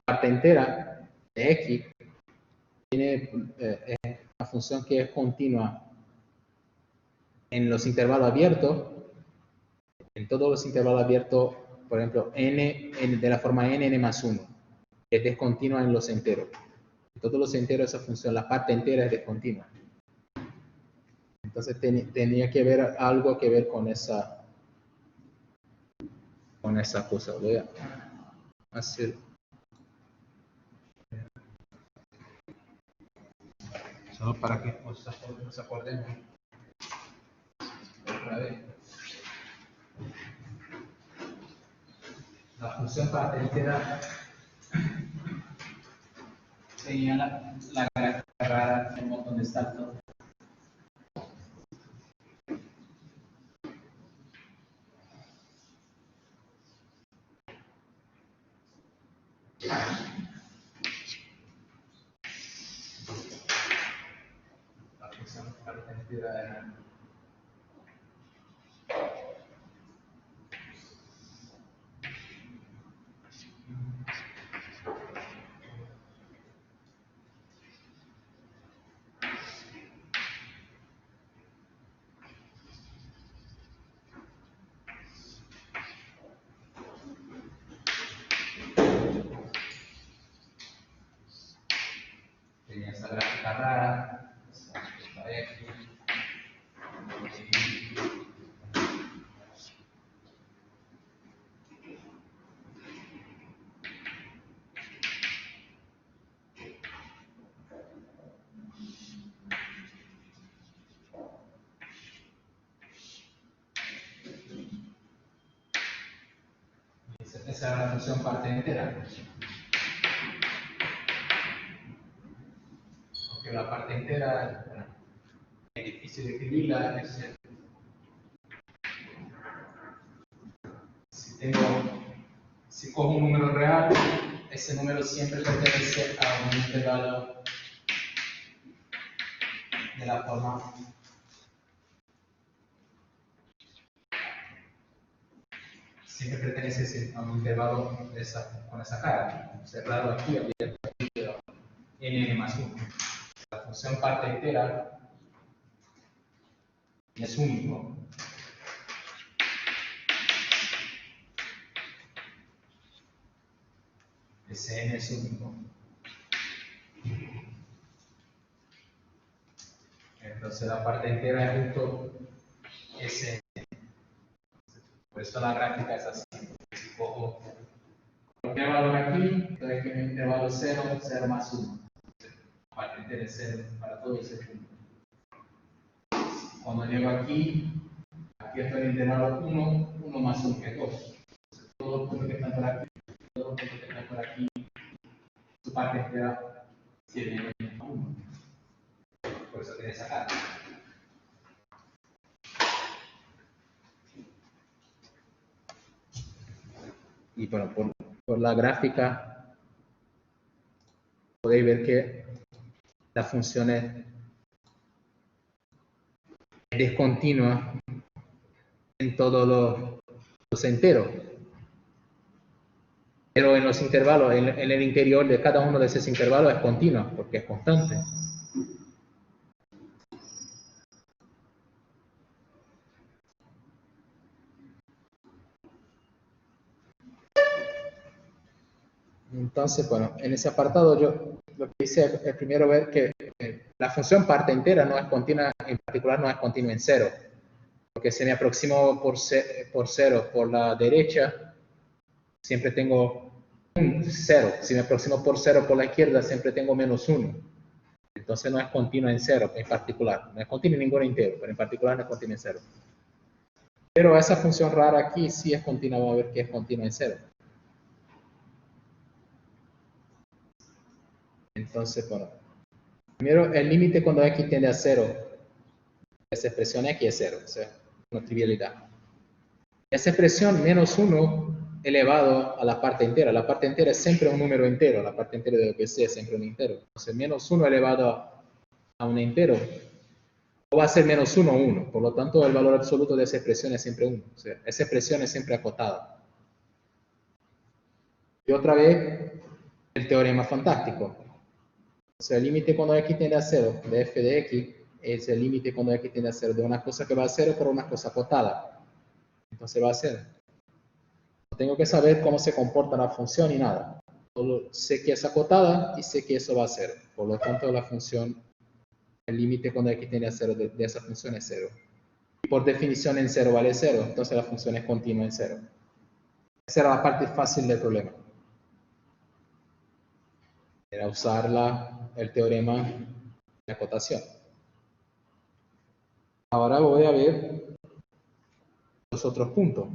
parte entera de x tiene una función que es continua en los intervalos abiertos. En todos los intervalos abiertos, por ejemplo, n de la forma n más 1, es descontinua en los enteros. En todos los enteros esa función, la parte entera es descontinua. Entonces tenía que ver algo que ver con esa cosa. Voy a hacer... Solo para que nos acordemos. Otra vez. La función parte entera tenía la gráfica rara, un montón de saltos. La función parte entera era... Tenía esa gráfica rara, esta X. Esa era la función parte entera. Porque la parte entera, bueno, es difícil de escribirla. Si cojo un número real, ese número siempre pertenece a un intervalo de la forma siempre pertenece a un intervalo con esa cara, cerrado aquí, abierto aquí, n más 1. La función parte entera es único. Ese n es único. Entonces la parte entera es justo ese. Por eso la gráfica es así. Si cojo cualquier valor aquí, entonces que en el intervalo 0, 0 más 1. La parte entera es 0 para todo ese punto. Cuando llego aquí estoy en el intervalo 1, 1 más 1, que es 2. Todos los puntos que están por aquí, todos los puntos que están por aquí, su parte entera tiene 1. Por eso tiene esa cara. Y bueno, por la gráfica podéis ver que la función es discontinua en todos los enteros. Pero en los intervalos, en el interior de cada uno de esos intervalos es continua, porque es constante. Entonces, bueno, en ese apartado yo lo que hice es primero ver que la función parte entera no es continua, en particular no es continua en cero. Porque si me aproximo por cero por la derecha, siempre tengo un cero. Si me aproximo por cero por la izquierda, siempre tengo menos uno. Entonces no es continua en cero en particular. No es continua en ningún entero, pero en particular no es continua en cero. Pero esa función rara aquí sí es continua. Vamos a ver que es continua en cero. Entonces, bueno, primero el límite cuando x tiende a cero, esa expresión x es cero, o sea, una trivialidad. Esa expresión menos 1 elevado a la parte entera. La parte entera es siempre un número entero, la parte entera de lo que sea es siempre un entero. Entonces, menos 1 elevado a un entero o va a ser menos 1 o 1. Por lo tanto, el valor absoluto de esa expresión es siempre 1. O sea, esa expresión es siempre acotada. Y otra vez, el teorema fantástico. O sea, el límite cuando x tiende a 0 de f de x es el límite cuando x tiende a 0 de una cosa que va a 0 por una cosa acotada. Entonces va a ser. No tengo que saber cómo se comporta la función y nada. Solo sé que es acotada y sé que eso va a ser. Por lo tanto, la función, el límite cuando x tiende a 0 de esa función es 0. Y por definición en 0 vale 0, entonces la función es continua en 0. Esa era la parte fácil del problema. Era usar el teorema de acotación. Ahora voy a ver los otros puntos.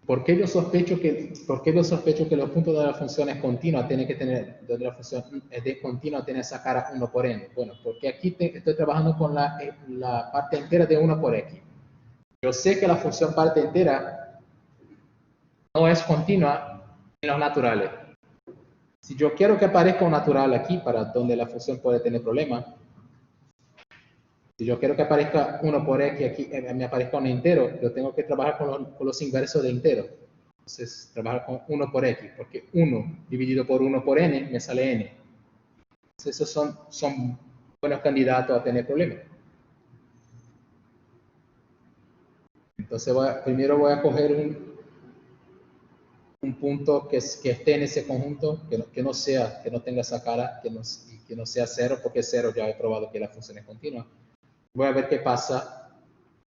¿Por qué yo sospecho que los puntos de la función es continua tienen que tener, donde la función es discontinua tiene esa cara 1 por n? Bueno, porque aquí estoy trabajando con la parte entera de 1 por x. Yo sé que la función parte entera no es continua en los naturales. Si yo quiero que aparezca un natural aquí, para donde la función puede tener problemas, si yo quiero que aparezca 1 por x aquí, me aparezca un entero, yo tengo que trabajar con los inversos de entero. Entonces, trabajar con 1 por x, porque 1 dividido por 1 por n me sale n. Entonces, esos son buenos candidatos a tener problemas. Entonces, primero voy a coger un punto que esté en ese conjunto, que no tenga esa cara, que no sea 0, porque 0 ya he probado que la función es continua. Voy a ver qué pasa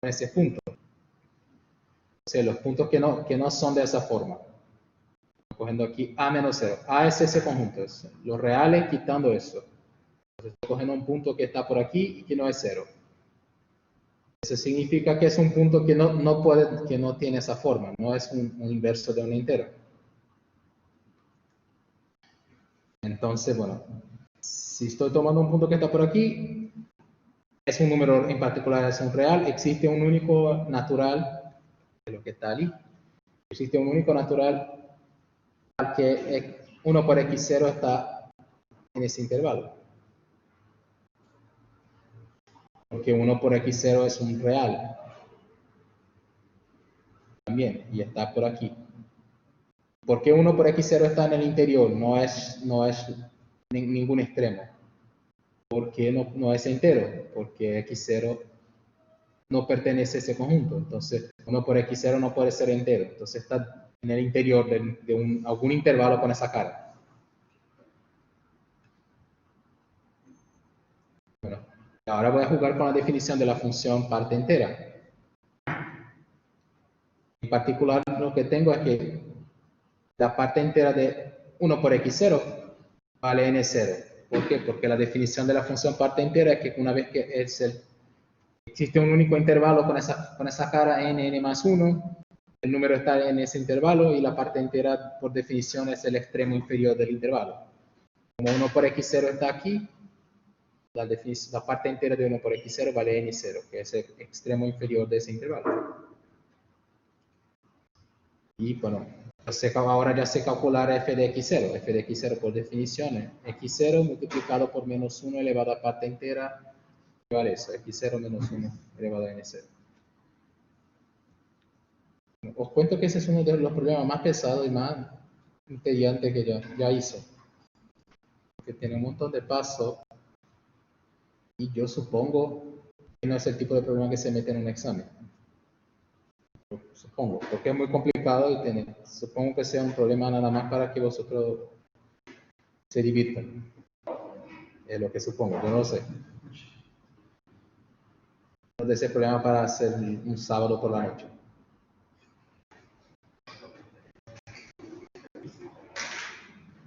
con ese punto. O sea, los puntos que no son de esa forma. Cogiendo aquí A menos 0. A es ese conjunto, es los reales quitando eso. Entonces estoy cogiendo un punto que está por aquí y que no es 0. Eso significa que es un punto que no tiene esa forma, no es un inverso de un entero. Entonces, bueno, si estoy tomando un punto que está por aquí, es un número en particular, es un real, existe un único natural de lo que está allí. Existe un único natural que 1 por x0 está en ese intervalo. Porque 1 por x0 es un real. También, y está por aquí. ¿Por qué 1 por x0 está en el interior? No es ningún extremo. Porque no es entero. Porque x0 no pertenece a ese conjunto. Entonces, 1 por x0 no puede ser entero. Entonces, está en el interior de algún intervalo con esa cara. Bueno, ahora voy a jugar con la definición de la función parte entera. En particular, lo que tengo es que la parte entera de 1 por x0 vale n0. ¿Por qué? Porque la definición de la función parte entera es que una vez que existe un único intervalo con esa cara n más 1, el número está en ese intervalo y la parte entera por definición es el extremo inferior del intervalo. Como 1 por x0 está aquí, la parte entera de 1 por x0 vale n0, que es el extremo inferior de ese intervalo. Y bueno, ahora ya sé calcular f de x0. F de x0 por definición es x0 multiplicado por menos 1 elevado a parte entera, vale eso, x0 menos 1 elevado a n0. Os cuento que ese es uno de los problemas más pesados y más entediantes que ya hice. Porque tiene un montón de pasos y yo supongo que no es el tipo de problema que se mete en un examen. Supongo, porque es muy complicado y supongo que sea un problema nada más para que vosotros se diviertan. Es lo que supongo, yo no lo sé. No es ese problema para hacer un sábado por la noche.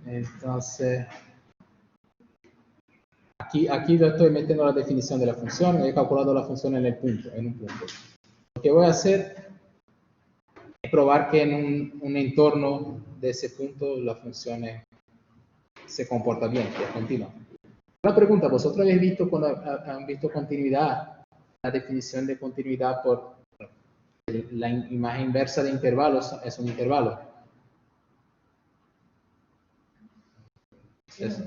Entonces, aquí yo estoy metiendo la definición de la función, he calculado la función en un punto. Lo que voy a hacer es probar que en un entorno de ese punto la función se comporta bien, que es continua. Una pregunta, ¿vosotros habéis visto cuando han visto continuidad, la definición de continuidad por la imagen inversa de intervalos es un intervalo? Es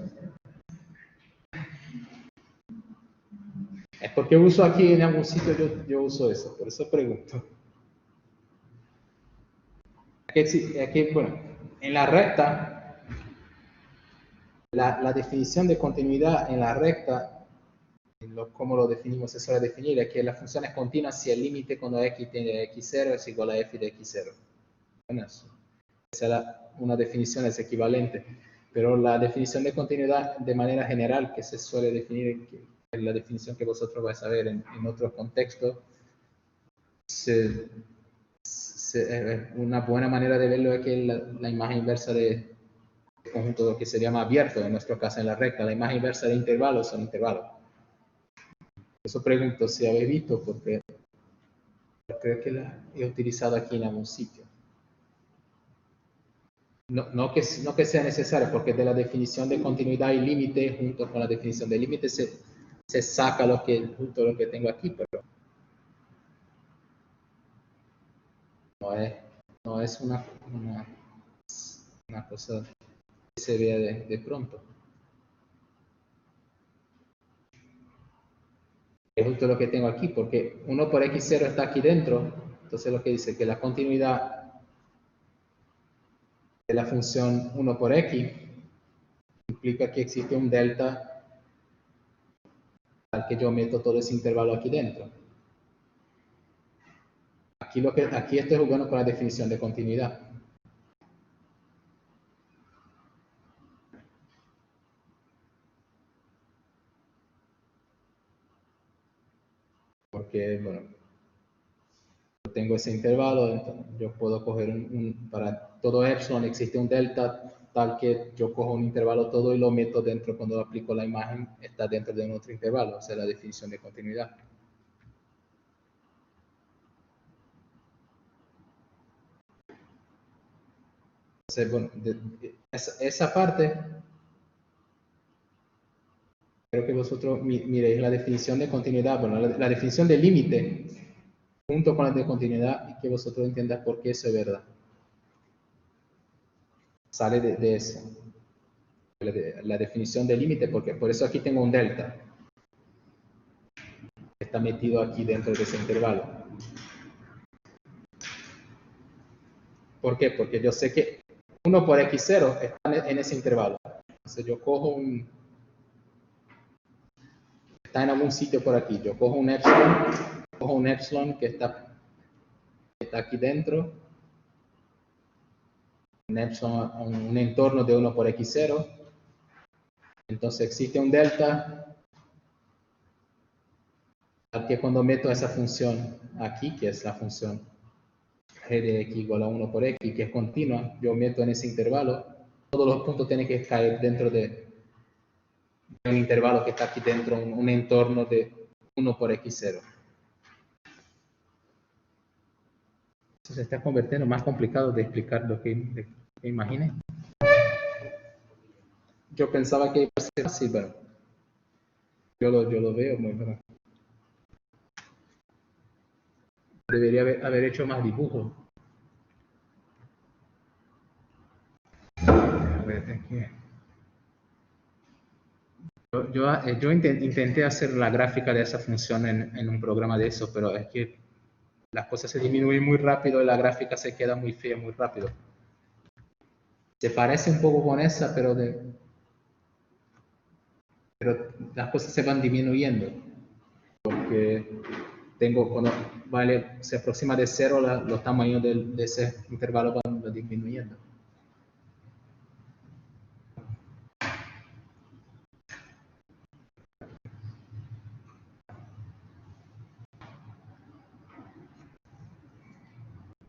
porque uso aquí en algún sitio, yo uso eso, por eso pregunto. Aquí, bueno, en la recta, la definición de continuidad en la recta, ¿cómo lo definimos? Se suele definir es que la función es continua si el límite cuando x tiene x0 es igual a f de x0. Bueno, esa es una definición es equivalente, pero la definición de continuidad de manera general que se suele definir, que es la definición que vosotros vais a ver en otros contextos, una buena manera de verlo es que la imagen inversa de conjunto que se llama abierto, en nuestro caso en la recta, la imagen inversa de intervalos son intervalos. Por eso pregunto si habéis visto, porque creo que la he utilizado aquí en algún sitio. No que sea necesario, porque de la definición de continuidad y límite, junto con la definición de límite, se saca justo lo que tengo aquí, pero no es una cosa que se vea de pronto. Es justo lo que tengo aquí, porque 1 por x0 está aquí dentro, entonces lo que dice que la continuidad de la función 1 por x implica que existe un delta al que yo meto todo ese intervalo aquí dentro. Aquí estoy jugando con la definición de continuidad. Porque, bueno, yo tengo ese intervalo, entonces yo puedo coger para todo epsilon existe un delta tal que yo cojo un intervalo todo y lo meto dentro cuando aplico la imagen, está dentro de un otro intervalo, o sea, la definición de continuidad. Entonces, bueno, esa parte, creo que vosotros miréis la definición de continuidad, bueno, la definición de límite, junto con la de continuidad, y que vosotros entiendan por qué eso es verdad. Sale de eso. La definición de límite, porque por eso aquí tengo un delta. Está metido aquí dentro de ese intervalo. ¿Por qué? Porque yo sé que 1 por x0 está en ese intervalo. Entonces yo cojo está en algún sitio por aquí. Yo cojo un epsilon que está aquí dentro. Un epsilon, un entorno de 1 por x0. Entonces existe un delta al que cuando meto esa función aquí, que es la función g de x igual a 1 por x, que es continua, yo meto en ese intervalo, todos los puntos tienen que caer dentro de un intervalo que está aquí dentro, un entorno de 1 por x0. Eso se está convirtiendo más complicado de explicar lo que imaginé. Yo pensaba que iba a ser fácil, pero yo lo veo muy bien. Debería haber hecho más dibujos. A ver, aquí. Yo intenté hacer la gráfica de esa función en un programa de eso, pero es que las cosas se disminuyen muy rápido y la gráfica se queda muy fea muy rápido. Se parece un poco con esa, pero las cosas se van disminuyendo. Porque tengo, cuando se aproxima de 0, los tamaños de ese intervalo van disminuyendo.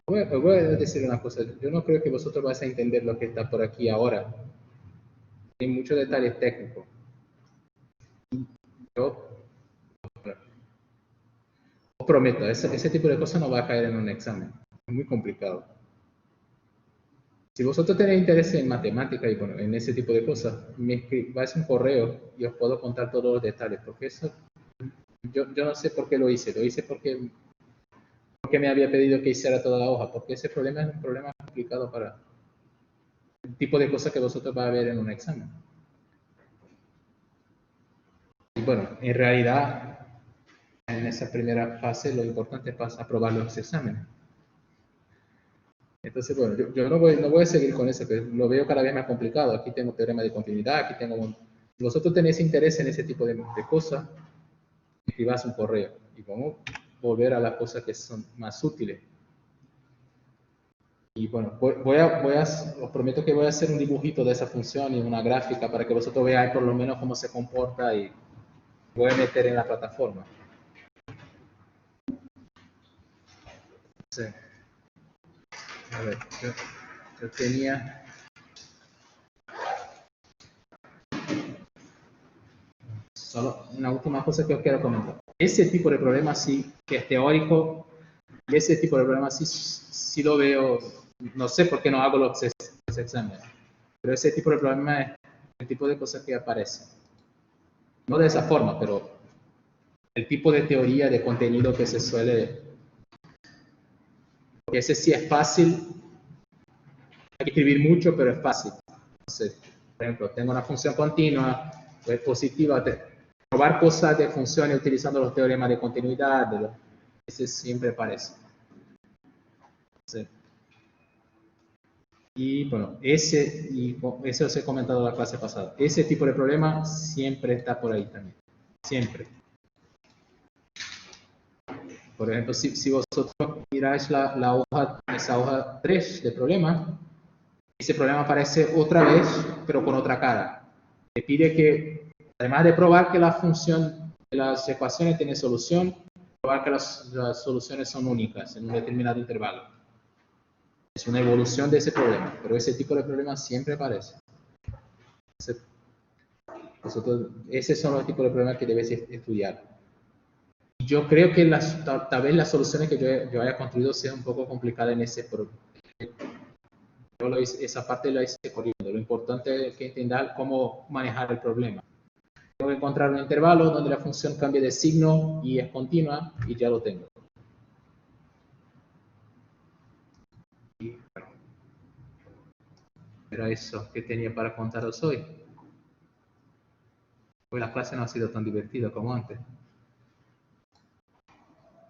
Voy a decir una cosa, yo no creo que vosotros vais a entender lo que está por aquí ahora. Hay muchos detalles técnicos. Yo os prometo, ese tipo de cosas no va a caer en un examen. Es muy complicado. Si vosotros tenéis interés en matemática y bueno, en ese tipo de cosas, me escribáis un correo y os puedo contar todos los detalles, porque eso, yo no sé por qué lo hice porque me había pedido que hiciera toda la hoja, porque ese problema es un problema complicado para el tipo de cosas que vosotros vais a ver en un examen. Y bueno, en realidad, en esa primera fase, lo importante es aprobar los exámenes. Entonces, bueno, yo no voy a seguir con eso, que lo veo cada vez más complicado. Aquí tengo teorema de continuidad, aquí tengo... Si vosotros tenéis interés en ese tipo de cosas, escribas un correo y vamos a volver a las cosas que son más útiles. Y bueno, os prometo que voy a hacer un dibujito de esa función y una gráfica para que vosotros veáis por lo menos cómo se comporta y voy a meter en la plataforma. Sí. A ver, yo tenía... Solo una última cosa que os quiero comentar. Ese tipo de problema sí, que es teórico, y ese tipo de problema sí lo veo, no sé por qué no hago los exámenes, pero ese tipo de problema es el tipo de cosas que aparecen. No de esa forma, pero el tipo de teoría de contenido que se suele... Porque ese sí es fácil, hay que escribir mucho, pero es fácil. Entonces, por ejemplo, tengo una función continua, es positiva, probar cosas de funciones utilizando los teoremas de continuidad, ese siempre aparece. Sí. Y bueno, eso os he comentado en la clase pasada. Ese tipo de problema siempre está por ahí también. Siempre. Por ejemplo, si vosotros miráis esa hoja 3 de problema, ese problema aparece otra vez, pero con otra cara. Te pide que, además de probar que la función de las ecuaciones tiene solución, probar que las soluciones son únicas en un determinado intervalo. Es una evolución de ese problema, pero ese tipo de problema siempre aparece. Esos son los tipos de problemas que debes estudiar. Yo creo que tal vez las soluciones que yo haya construido sean un poco complicadas en ese problema. Esa parte la hice corriendo. Lo importante es que entendan cómo manejar el problema. Tengo que encontrar un intervalo donde la función cambie de signo y es continua y ya lo tengo. Y bueno, era eso que tenía para contaros hoy. Pues la clase no ha sido tan divertida como antes.